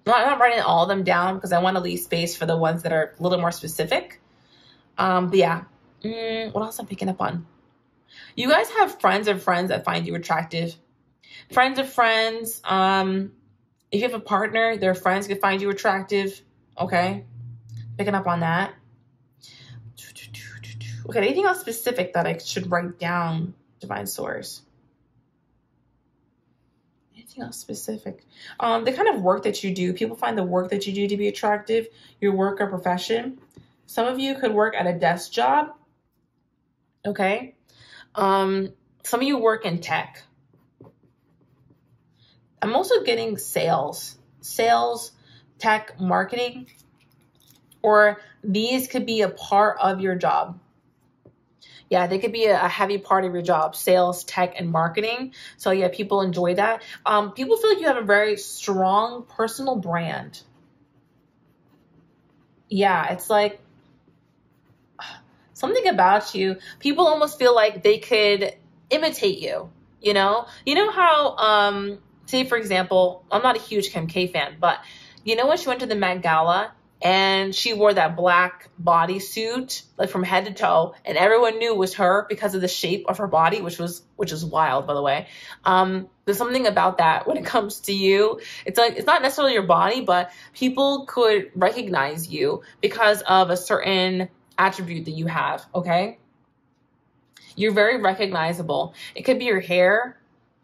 I'm not writing all of them down because I want to leave space for the ones that are a little more specific. But yeah, what else I'm picking up on? You guys have friends of friends that find you attractive. Friends of friends. If you have a partner, their friends could find you attractive. Okay. Picking up on that. Okay. Anything else specific that I should write down, Divine Source? Anything else specific? The kind of work that you do. People find the work that you do to be attractive. Your work or profession. Some of you could work at a desk job. Okay. Some of you work in tech. I'm also getting sales, tech, marketing, or these could be a part of your job. Yeah, they could be a heavy part of your job, sales, tech, and marketing. So yeah, people enjoy that. People feel like you have a very strong personal brand. Yeah, it's like something about you. People almost feel like they could imitate you, you know? You know how, say, for example, I'm not a huge Kim K fan, but you know when she went to the Met Gala and she wore that black bodysuit, like from head to toe, and everyone knew it was her because of the shape of her body, which is wild, by the way. There's something about that when it comes to you. It's like, it's not necessarily your body, but people could recognize you because of a certain attribute that you have, okay? You're very recognizable. It could be your hair.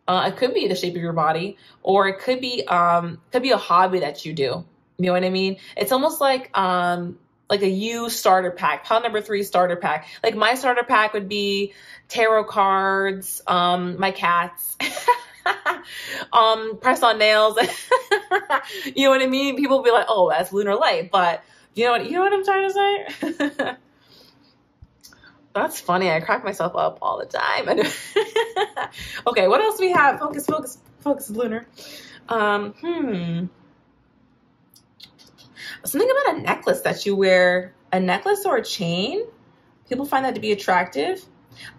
It could be the shape of your body, or it could be a hobby that you do. You know what I mean? It's almost like a you starter pack, pile number 3 starter pack. Like my starter pack would be tarot cards, my cats, press on nails. You know what I mean? People will be like, oh, that's Lunar Light, but you know what I'm trying to say? That's funny. I crack myself up all the time. Okay, what else do we have? Focus, Lunar. Something about a necklace that you wear, a necklace or a chain. People find that to be attractive.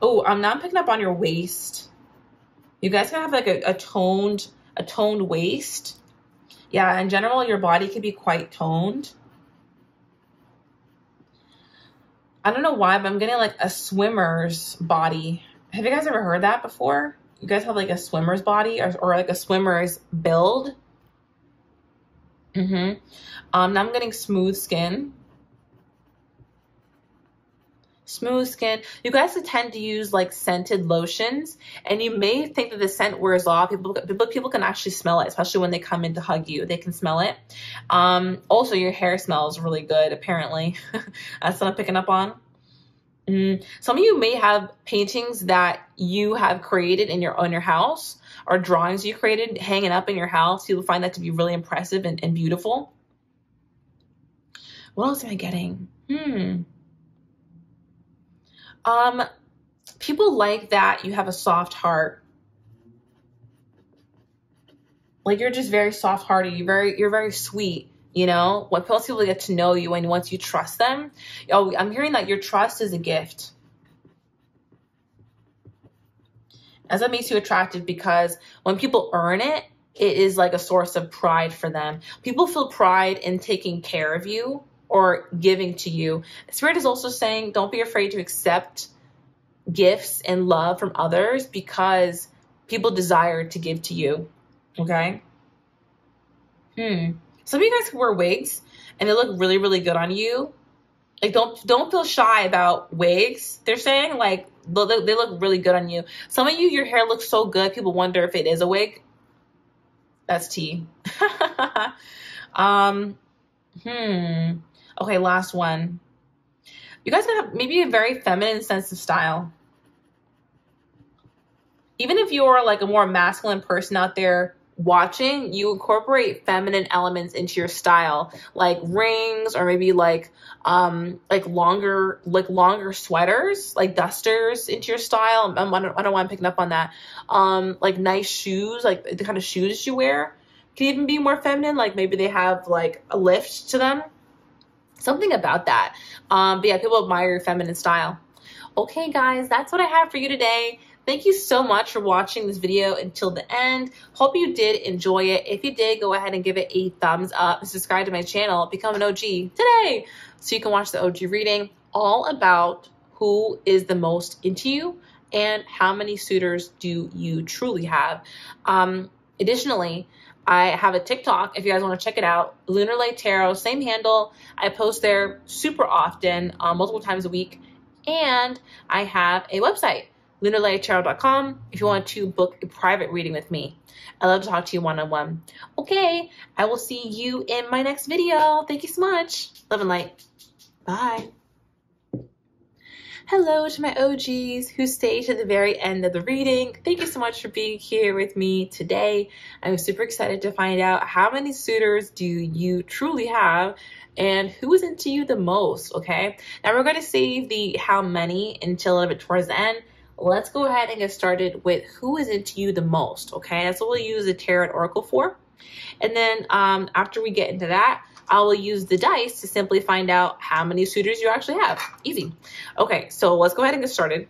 Oh, now I'm picking up on your waist. You guys can have like a toned waist. Yeah, in general, your body can be quite toned. I don't know why, but I'm getting like a swimmer's body. Have you guys ever heard that before? You guys have like a swimmer's body or like a swimmer's build? Now I'm getting smooth skin. Smooth skin. You guys tend to use like scented lotions, and you may think that the scent wears off. People can actually smell it, especially when they come in to hug you. They can smell it. Also, your hair smells really good, apparently. That's what I'm picking up on. Some of you may have paintings that you have created in your house, or drawings you created hanging up in your house. You'll find that to be really impressive and beautiful. What else am I getting? People like that you have a soft heart. Like you're just very soft-hearted. You're very sweet. You know, when people get to know you and once you trust them, I'm hearing that your trust is a gift. As that makes you attractive, because when people earn it, it is like a source of pride for them. People feel pride in taking care of you or giving to you. Spirit is also saying, don't be afraid to accept gifts and love from others, because people desire to give to you. Okay? Some of you guys can wear wigs and they look really, really good on you. Like don't feel shy about wigs. They're saying like they look really good on you. Some of you, your hair looks so good, people wonder if it is a wig. That's tea. Okay, last one. You guys have maybe a very feminine sense of style. Even if you're like a more masculine person out there watching, you incorporate feminine elements into your style, like rings, or maybe like longer sweaters, like dusters into your style. I don't know why I'm picking up on that. Like nice shoes, like the kind of shoes you wear can even be more feminine. Like maybe they have like a lift to them, something about that. But yeah, people admire your feminine style. Okay, guys, that's what I have for you today. Thank you so much for watching this video until the end. Hope you did enjoy it. If you did, go ahead and give it a thumbs up. Subscribe to my channel. Become an OG today so you can watch the OG reading all about who is the most into you and how many suitors do you truly have. Additionally, I have a TikTok if you guys want to check it out. Lunar Light Tarot, same handle. I post there super often, multiple times a week. And I have a website, lunarlighttarot.com, if you want to book a private reading with me. I love to talk to you one-on-one. Okay, I will see you in my next video. Thank you so much. Love and light. Bye. Hello to my OGs who stayed to the very end of the reading. Thank you so much for being here with me today. I'm super excited to find out how many suitors do you truly have and who is into you the most, okay? Now we're going to save the how many until a little bit towards the end. Let's go ahead and get started with who is into you the most, okay? That's what we'll use the Tarot Oracle for. And then after we get into that, I will use the dice to simply find out how many suitors you actually have. Easy. Okay, so let's go ahead and get started.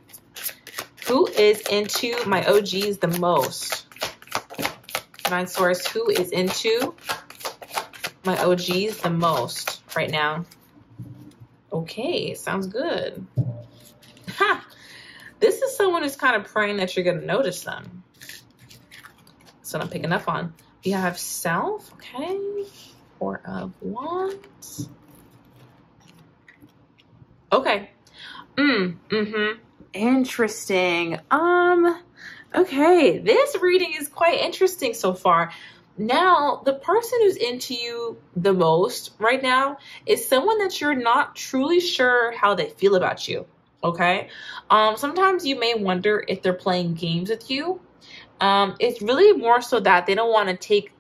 Who is into my OGs the most? Divine Source, who is into my OGs the most right now? Okay, sounds good. Ha! This is someone who's kind of praying that you're going to notice them. That's what I'm picking up on. You have Self, okay. 4 of Wands. Okay. Interesting. Okay, this reading is quite interesting so far. Now, the person who's into you the most right now is someone that you're not truly sure how they feel about you. Okay. Sometimes you may wonder if they're playing games with you. It's really more so that they don't want to take,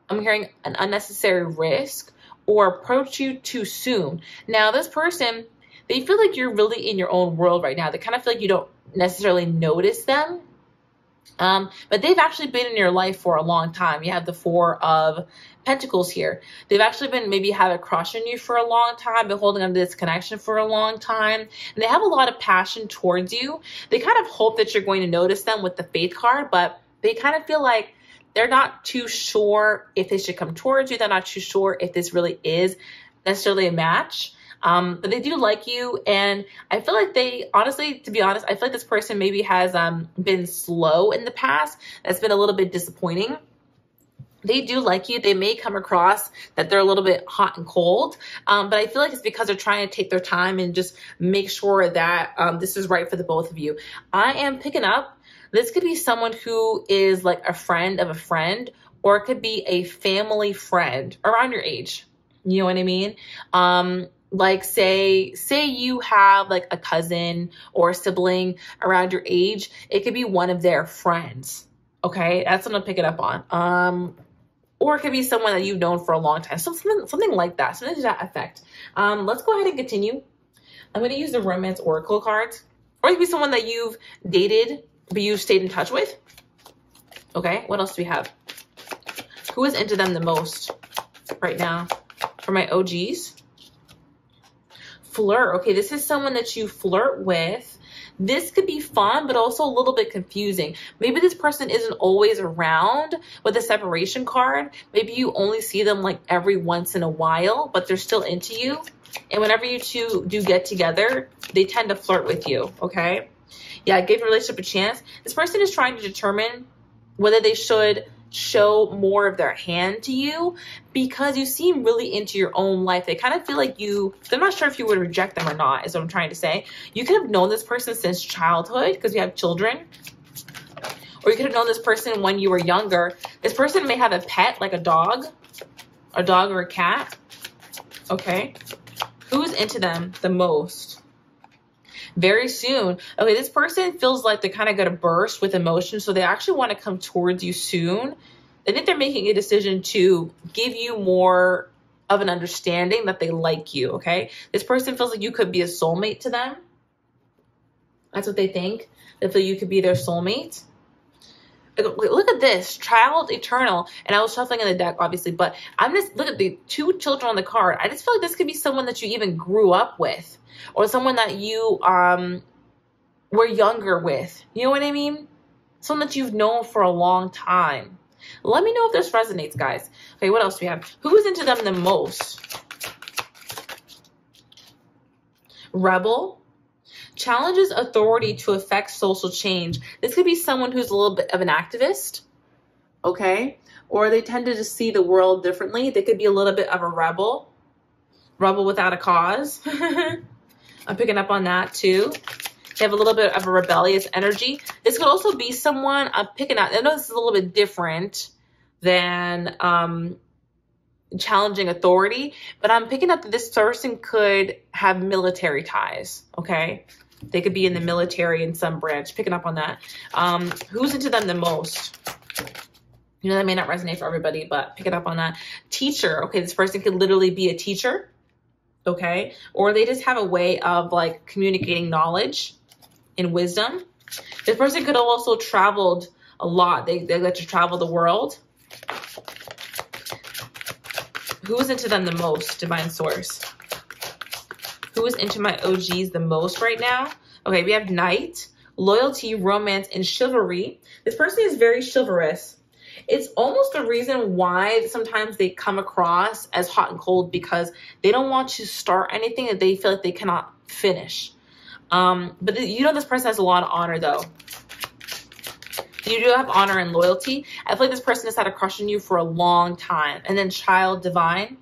I'm hearing, an unnecessary risk or approach you too soon. Now, this person, they feel like you're really in your own world right now. They kind of feel like you don't necessarily notice them. But they've actually been in your life for a long time. You have the Four of Pentacles here. They've actually been maybe have a crush on you for a long time, been holding on to this connection for a long time. And they have a lot of passion towards you. They kind of hope that you're going to notice them with the Faith card, but they kind of feel like they're not too sure if they should come towards you. They're not too sure if this really is necessarily a match. But they do like you, and I feel like they, honestly, to be honest, I feel like this person maybe has been slow in the past. That's been a little bit disappointing. They do like you. They may come across that they're a little bit hot and cold, but I feel like it's because they're trying to take their time and just make sure that this is right for the both of you. I am picking up, this could be someone who is like a friend of a friend, or it could be a family friend around your age. You know what I mean? Like say you have like a cousin or a sibling around your age, it could be one of their friends. Okay, that's what I'm picking up on. Or it could be someone that you've known for a long time. So something like that, something to that effect. Let's go ahead and continue. I'm going to use the Romance Oracle cards. Or it could be someone that you've dated, but you've stayed in touch with. Okay, what else do we have? Who is into them the most right now? For my OGs. Flirt. Okay, this is someone that you flirt with. This could be fun, but also a little bit confusing. Maybe this person isn't always around with the separation card. Maybe you only see them like every once in a while, but they're still into you. And whenever you two do get together, they tend to flirt with you, okay? Yeah, give your relationship a chance. This person is trying to determine whether they should show more of their hand to you because you seem really into your own life. They kind of feel like they're not sure if you would reject them or not, is what I'm trying to say. You could have known this person since childhood because you have children. Or you could have known this person when you were younger. This person may have a pet, like a dog or a cat. Okay. Who's into them the most? Very soon. Okay, this person feels like they're kind of going to burst with emotion, so they actually want to come towards you soon. I think they're making a decision to give you more of an understanding that they like you, okay? This person feels like you could be a soulmate to them. That's what they think. They feel you could be their soulmate. Look at this, child eternal. And I was shuffling in the deck, obviously, but look at the two children on the card. I just feel like this could be someone that you even grew up with, or someone that you were younger with. You know what I mean? Someone that you've known for a long time. Let me know if this resonates, guys. Okay, what else do we have? Who is into them the most? Rebel. Challenges authority to affect social change. This could be someone who's a little bit of an activist, okay? Or they tend to just see the world differently. They could be a little bit of a rebel without a cause. I'm picking up on that too. They have a little bit of a rebellious energy. This could also be someone, I'm picking up, I know this is a little bit different than challenging authority, but I'm picking up that this person could have military ties, okay? They could be in the military in some branch, picking up on that. Who's into them the most? You know, that may not resonate for everybody, but picking up on that. Teacher, okay, this person could literally be a teacher, okay? Or they just have a way of like communicating knowledge and wisdom. This person could have also traveled a lot. They let you travel the world. Who is into them the most, Divine Source? Who is into my OGs the most right now? Okay, we have Knight, Loyalty, Romance, and Chivalry. This person is very chivalrous. It's almost the reason why sometimes they come across as hot and cold, because they don't want to start anything that they feel like they cannot finish. But you know this person has a lot of honor, though. You do have honor and loyalty. I feel like this person has had a crush on you for a long time. And then Child, Divine.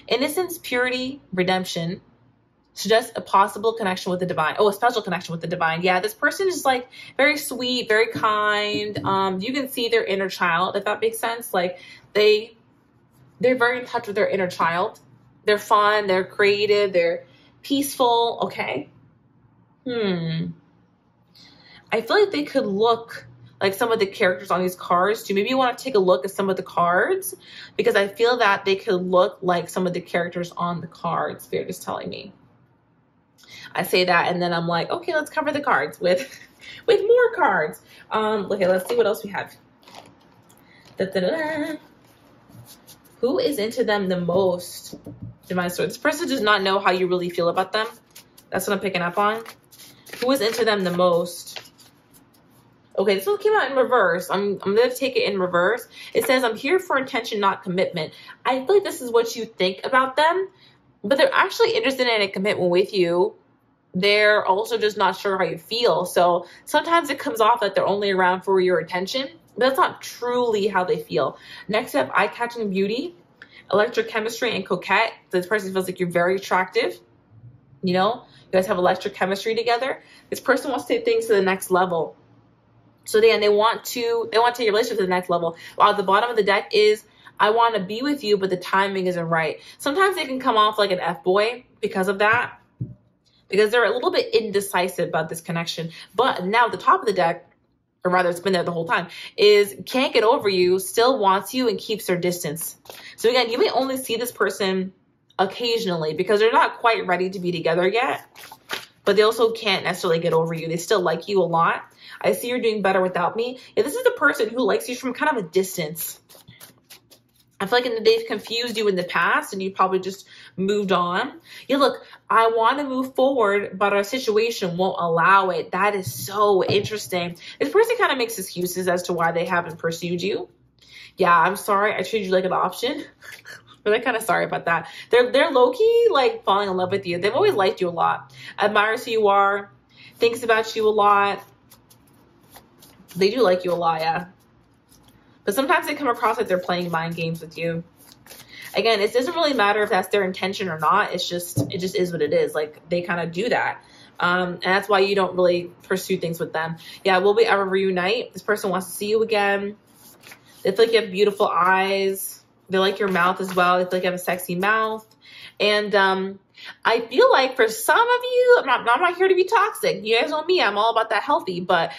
Innocence, Purity, Redemption. Suggest a possible connection with the divine. Oh, a special connection with the divine. Yeah, this person is like very sweet, very kind. You can see their inner child, if that makes sense. Like they're very in touch with their inner child. They're fun, they're creative, they're peaceful. Okay. I feel like they could look like some of the characters on these cards too. Maybe you want to take a look at some of the cards, because I feel that they could look like some of the characters on the cards. Spirit is telling me. I say that and then I'm like, okay, let's cover the cards with more cards. Okay, let's see what else we have. Who is into them the most? Divine Sword. This person does not know how you really feel about them. That's what I'm picking up on. Who is into them the most? Okay, this one came out in reverse. I'm going to take it in reverse. It says, I'm here for intention, not commitment. I feel like this is what you think about them, but they're actually interested in a commitment with you. They're also just not sure how you feel. So sometimes it comes off that they're only around for your attention, but that's not truly how they feel. Next up, eye-catching beauty, electric chemistry, and coquette. This person feels like you're very attractive. You know, you guys have electric chemistry together. This person wants to take things to the next level. So then they want to take your relationship to the next level. While at the bottom of the deck is, I want to be with you, but the timing isn't right. Sometimes they can come off like an F-boy because of that, because they're a little bit indecisive about this connection. But now at the top of the deck, or rather it's been there the whole time, is can't get over you, still wants you, and keeps their distance. So again, you may only see this person occasionally because they're not quite ready to be together yet, but they also can't necessarily get over you. They still like you a lot. I see you're doing better without me. Yeah, this is the person who likes you from kind of a distance. I feel like they've confused you in the past and you probably just moved on. Yeah, look, I want to move forward, but our situation won't allow it. That is so interesting. This person kind of makes excuses as to why they haven't pursued you. Yeah, I'm sorry. I treated you like an option. But I'm kind of sorry about that. They're low-key like falling in love with you. They've always liked you a lot. Admires who you are. Thinks about you a lot. They do like you a lot, yeah. But sometimes they come across like they're playing mind games with you. Again, it doesn't really matter if that's their intention or not. It just is what it is. Like they kind of do that. And that's why you don't really pursue things with them. Yeah, will we ever reunite? This person wants to see you again. They feel like you have beautiful eyes. They like your mouth as well. They feel like you have a sexy mouth. And I feel like for some of you, I'm not here to be toxic. You guys know me. I'm all about that healthy. But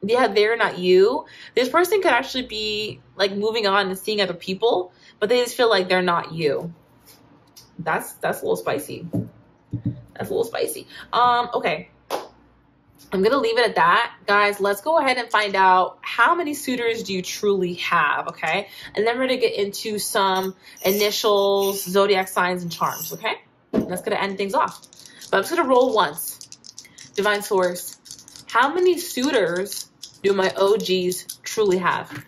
yeah, they're not you. This person could actually be like moving on and seeing other people, but they just feel like they're not you. That's a little spicy. That's a little spicy. Okay. I'm going to leave it at that. Guys, let's go ahead and find out how many suitors do you truly have, okay? And then we're going to get into some initials, zodiac signs, and charms, okay? And that's going to end things off. But I'm just going to roll once. Divine Source, how many suitors do my OGs truly have?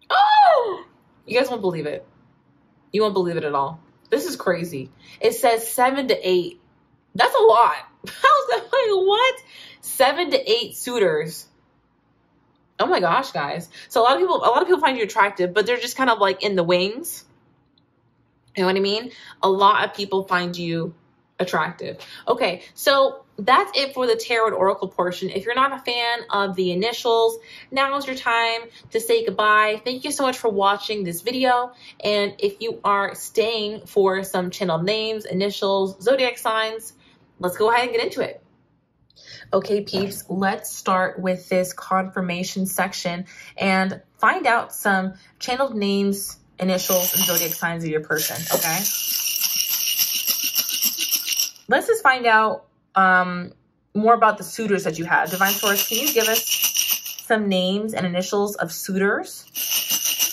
Oh! You guys won't believe it. You won't believe it at all. This is crazy. It says 7 to 8. That's a lot. How's that? Like, what? 7 to 8 suitors. Oh my gosh, guys. So a lot of people find you attractive, but they're just kind of like in the wings. You know what I mean? A lot of people find you attractive. Okay, so that's it for the tarot and oracle portion. If you're not a fan of the initials, now is your time to say goodbye. Thank you so much for watching this video. And if you are staying for some channel names, initials, zodiac signs, let's go ahead and get into it. Okay, peeps, let's start with this confirmation section and find out some channeled names, initials, and zodiac signs of your person, okay? Let's just find out more about the suitors that you have. Divine Source, can you give us some names and initials of suitors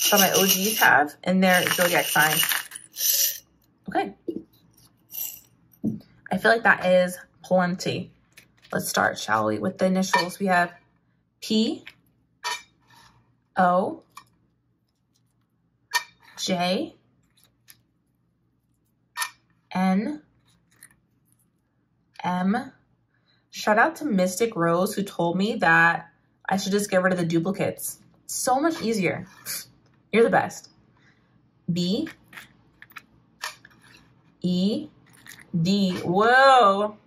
that my OGs have and their zodiac signs? Okay. I feel like that is plenty. Let's start, shall we, with the initials. We have P, O, J, N, M. Shout out to Mystic Rose, who told me that I should just get rid of the duplicates. So much easier. You're the best. B, E, D. Whoa.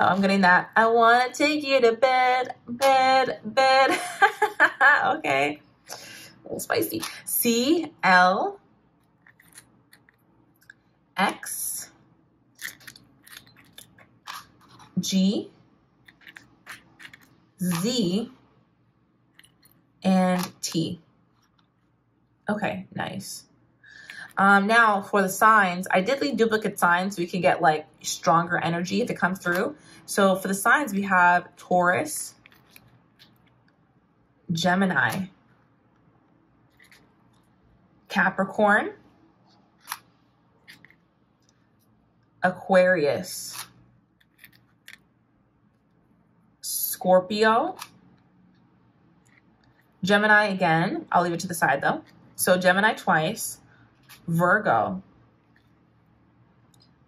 Oh, I'm getting that. I want to take you to bed, bed, bed. Okay. A little spicy. C, L, X, G, Z, and T. Okay, nice. Now for the signs, I did leave duplicate signs so we can get like stronger energy if it comes through. So for the signs, we have Taurus, Gemini, Capricorn, Aquarius, Scorpio, Gemini again. I'll leave it to the side though. So Gemini twice, Virgo,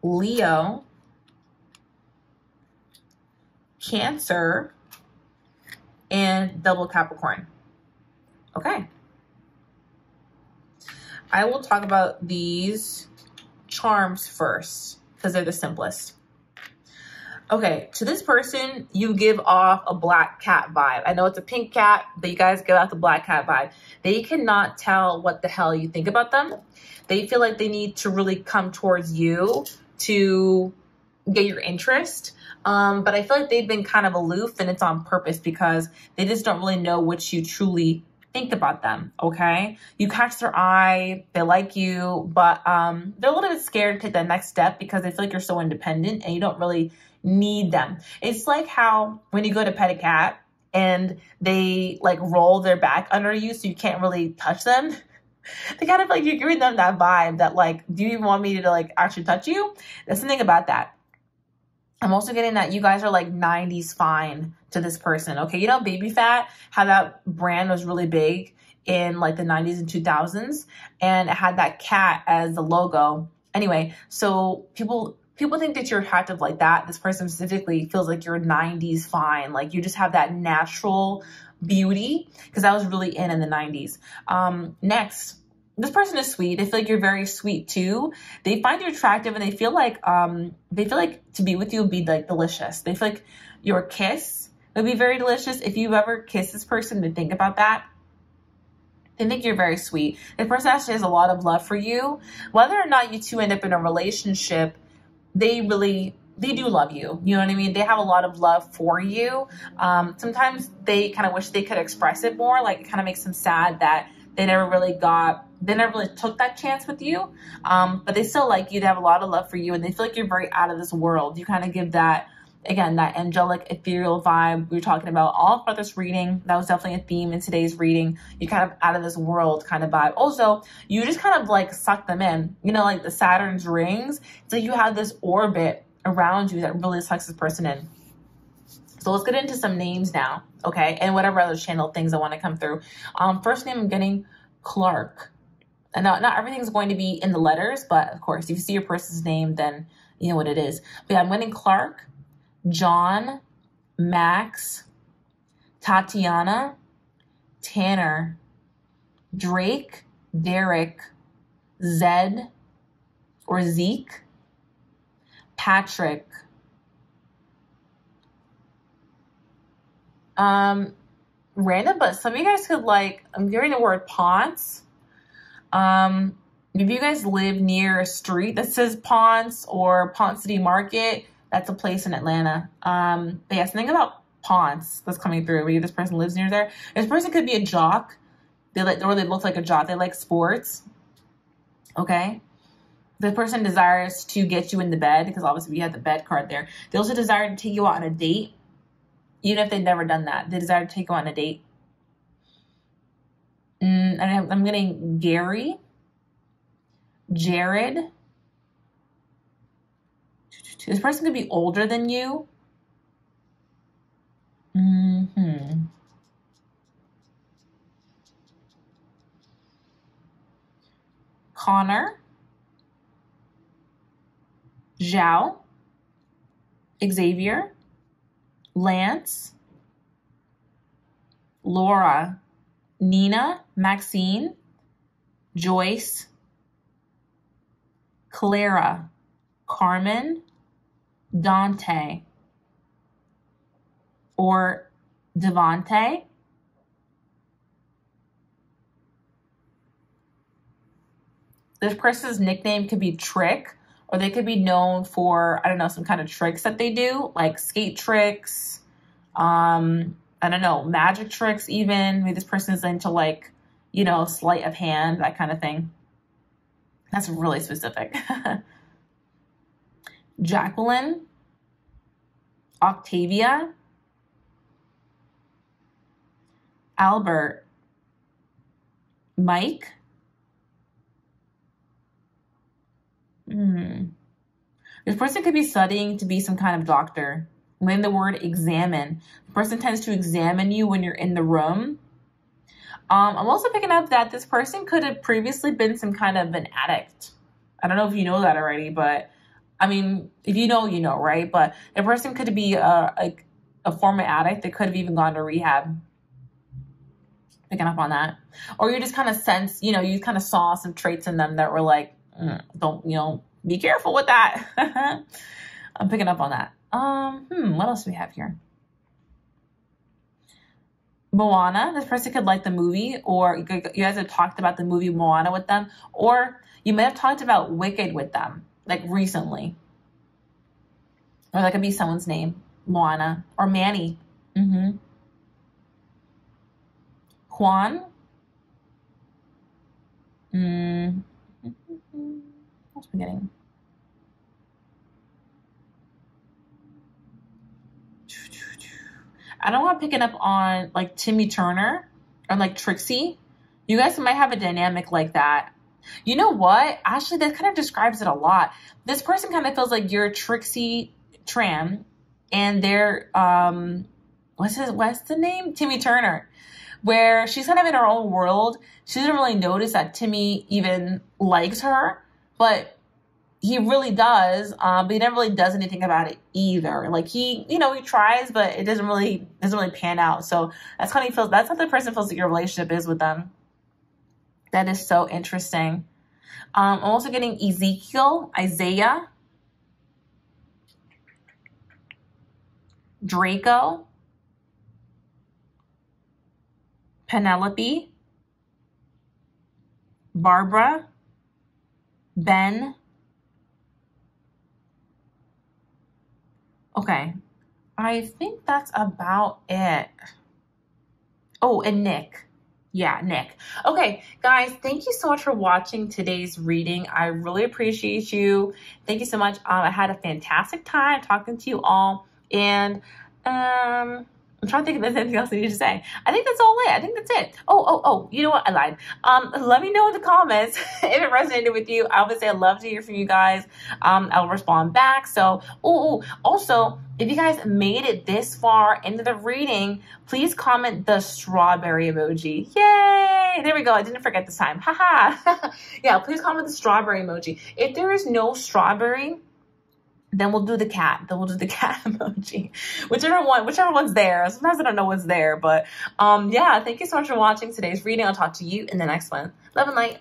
Leo, Cancer, and double Capricorn. Okay. I will talk about these charms first because they're the simplest. Okay, to this person, you give off a black cat vibe. I know it's a pink cat, but you guys give off the black cat vibe. They cannot tell what the hell you think about them. They feel like they need to really come towards you to get your interest. But I feel like they've been kind of aloof, and it's on purpose because they just don't really know what you truly think about them, okay? You catch their eye, they like you, but they're a little bit scared to take that next step because they feel like you're so independent and you don't really need them. It's like how when you go to pet a cat and they like roll their back under you so you can't really touch them. They kind of like, you're giving them that vibe that like, do you even want me to like actually touch you? There's something about that. I'm also getting that you guys are like 90s fine to this person, okay? You know Baby Fat, how that brand was really big in like the 90s and 2000s, and it had that cat as the logo. Anyway, so people think that you're attractive like that. This person specifically feels like you're 90s fine. Like you just have that natural beauty because that was really in the 90s. Next, this person is sweet. They feel like you're very sweet too. They find you attractive and they feel like to be with you would be like delicious. They feel like your kiss would be very delicious. If you ever kiss this person, to think about that. They think you're very sweet. This person actually has a lot of love for you. Whether or not you two end up in a relationship, they do love you. You know what I mean? They have a lot of love for you. Sometimes they kind of wish they could express it more. Like it kind of makes them sad that they never really took that chance with you. But they still like you. They have a lot of love for you and they feel like you're very out of this world. You kind of give that, again, that angelic, ethereal vibe we were talking about all throughout this reading. That was definitely a theme in today's reading. You kind of out of this world kind of vibe. Also, you just kind of like suck them in. You know, like the Saturn's rings. So you have this orbit around you that really sucks this person in. So let's get into some names now, okay? And whatever other channel things I want to come through. First name I'm getting Clark. And not everything's going to be in the letters, but of course, if you see your person's name, then you know what it is. But yeah, I'm getting Clark, John, Max, Tatiana, Tanner, Drake, Derek, Zed, or Zeke, Patrick, random, but some of you guys could like, I'm hearing the word Ponce. If you guys live near a street that says Ponce or Ponce City Market, that's a place in Atlanta. But yeah, something about Ponce that's coming through. Maybe this person lives near there. This person could be a jock. They look like a jock. They like sports. Okay. The person desires to get you in the bed because obviously we have the bed card there. They also desire to take you out on a date. Even if they've never done that, they desire to take you on a date. And I'm getting Gary, Jared. This person could be older than you. Connor, Zhao, Xavier, Lance, Laura, Nina, Maxine, Joyce, Clara, Carmen, Dante, or Devante. This person's nickname could be Trick, or they could be known for, I don't know, some kind of tricks that they do, like skate tricks, I don't know, magic tricks even. Maybe this person is into like, you know, sleight of hand, that kind of thing. That's really specific. Jacqueline, Octavia, Albert, Mike. This person could be studying to be some kind of doctor. When the word examine, the person tends to examine you when you're in the room. I'm also picking up that this person could have previously been some kind of an addict. I don't know if you know that already, but I mean, if you know, you know, right? But a person could be a former addict. They could have even gone to rehab. Picking up on that. Or you just kind of sense, you know, you kind of saw some traits in them that were like, don't, you know, be careful with that. I'm picking up on that. What else do we have here? Moana. This person could like the movie, or you guys have talked about the movie Moana with them, or you may have talked about Wicked with them, like recently. Or that could be someone's name. Moana. Or Manny. Juan. What's forgetting? I don't want to picking up on like Timmy Turner or like Trixie. You guys might have a dynamic like that. You know what? Actually, that kind of describes it a lot. This person kind of feels like you're Trixie Tran, and they're what's the name? Timmy Turner, where she's kind of in her own world. She doesn't really notice that Timmy even likes her, but he really does. But he never really does anything about it either. Like he, you know, he tries, but it doesn't really pan out. So that's how he feels. That's how the person feels that your relationship is with them. That is so interesting. I'm also getting Ezekiel, Isaiah, Draco, Penelope, Barbara, Ben. Okay, I think that's about it. Oh, and Nick. Yeah, Nick. Okay, guys, thank you so much for watching today's reading. I really appreciate you. Thank you so much. I had a fantastic time talking to you all. And I'm trying to think if there's anything else I need to say. I think that's all it. I think that's it. Oh, you know what? I lied. Let me know in the comments if it resonated with you. I would say I'd love to hear from you guys. I'll respond back. So, also, if you guys made it this far into the reading, please comment the strawberry emoji. Yay! There we go. I didn't forget this time. Haha. Yeah, please comment the strawberry emoji. If there is no strawberry, then we'll do the cat. Then we'll do the cat emoji. Whichever one's there. Sometimes I don't know what's there. But yeah, thank you so much for watching today's reading. I'll talk to you in the next one. Love and light.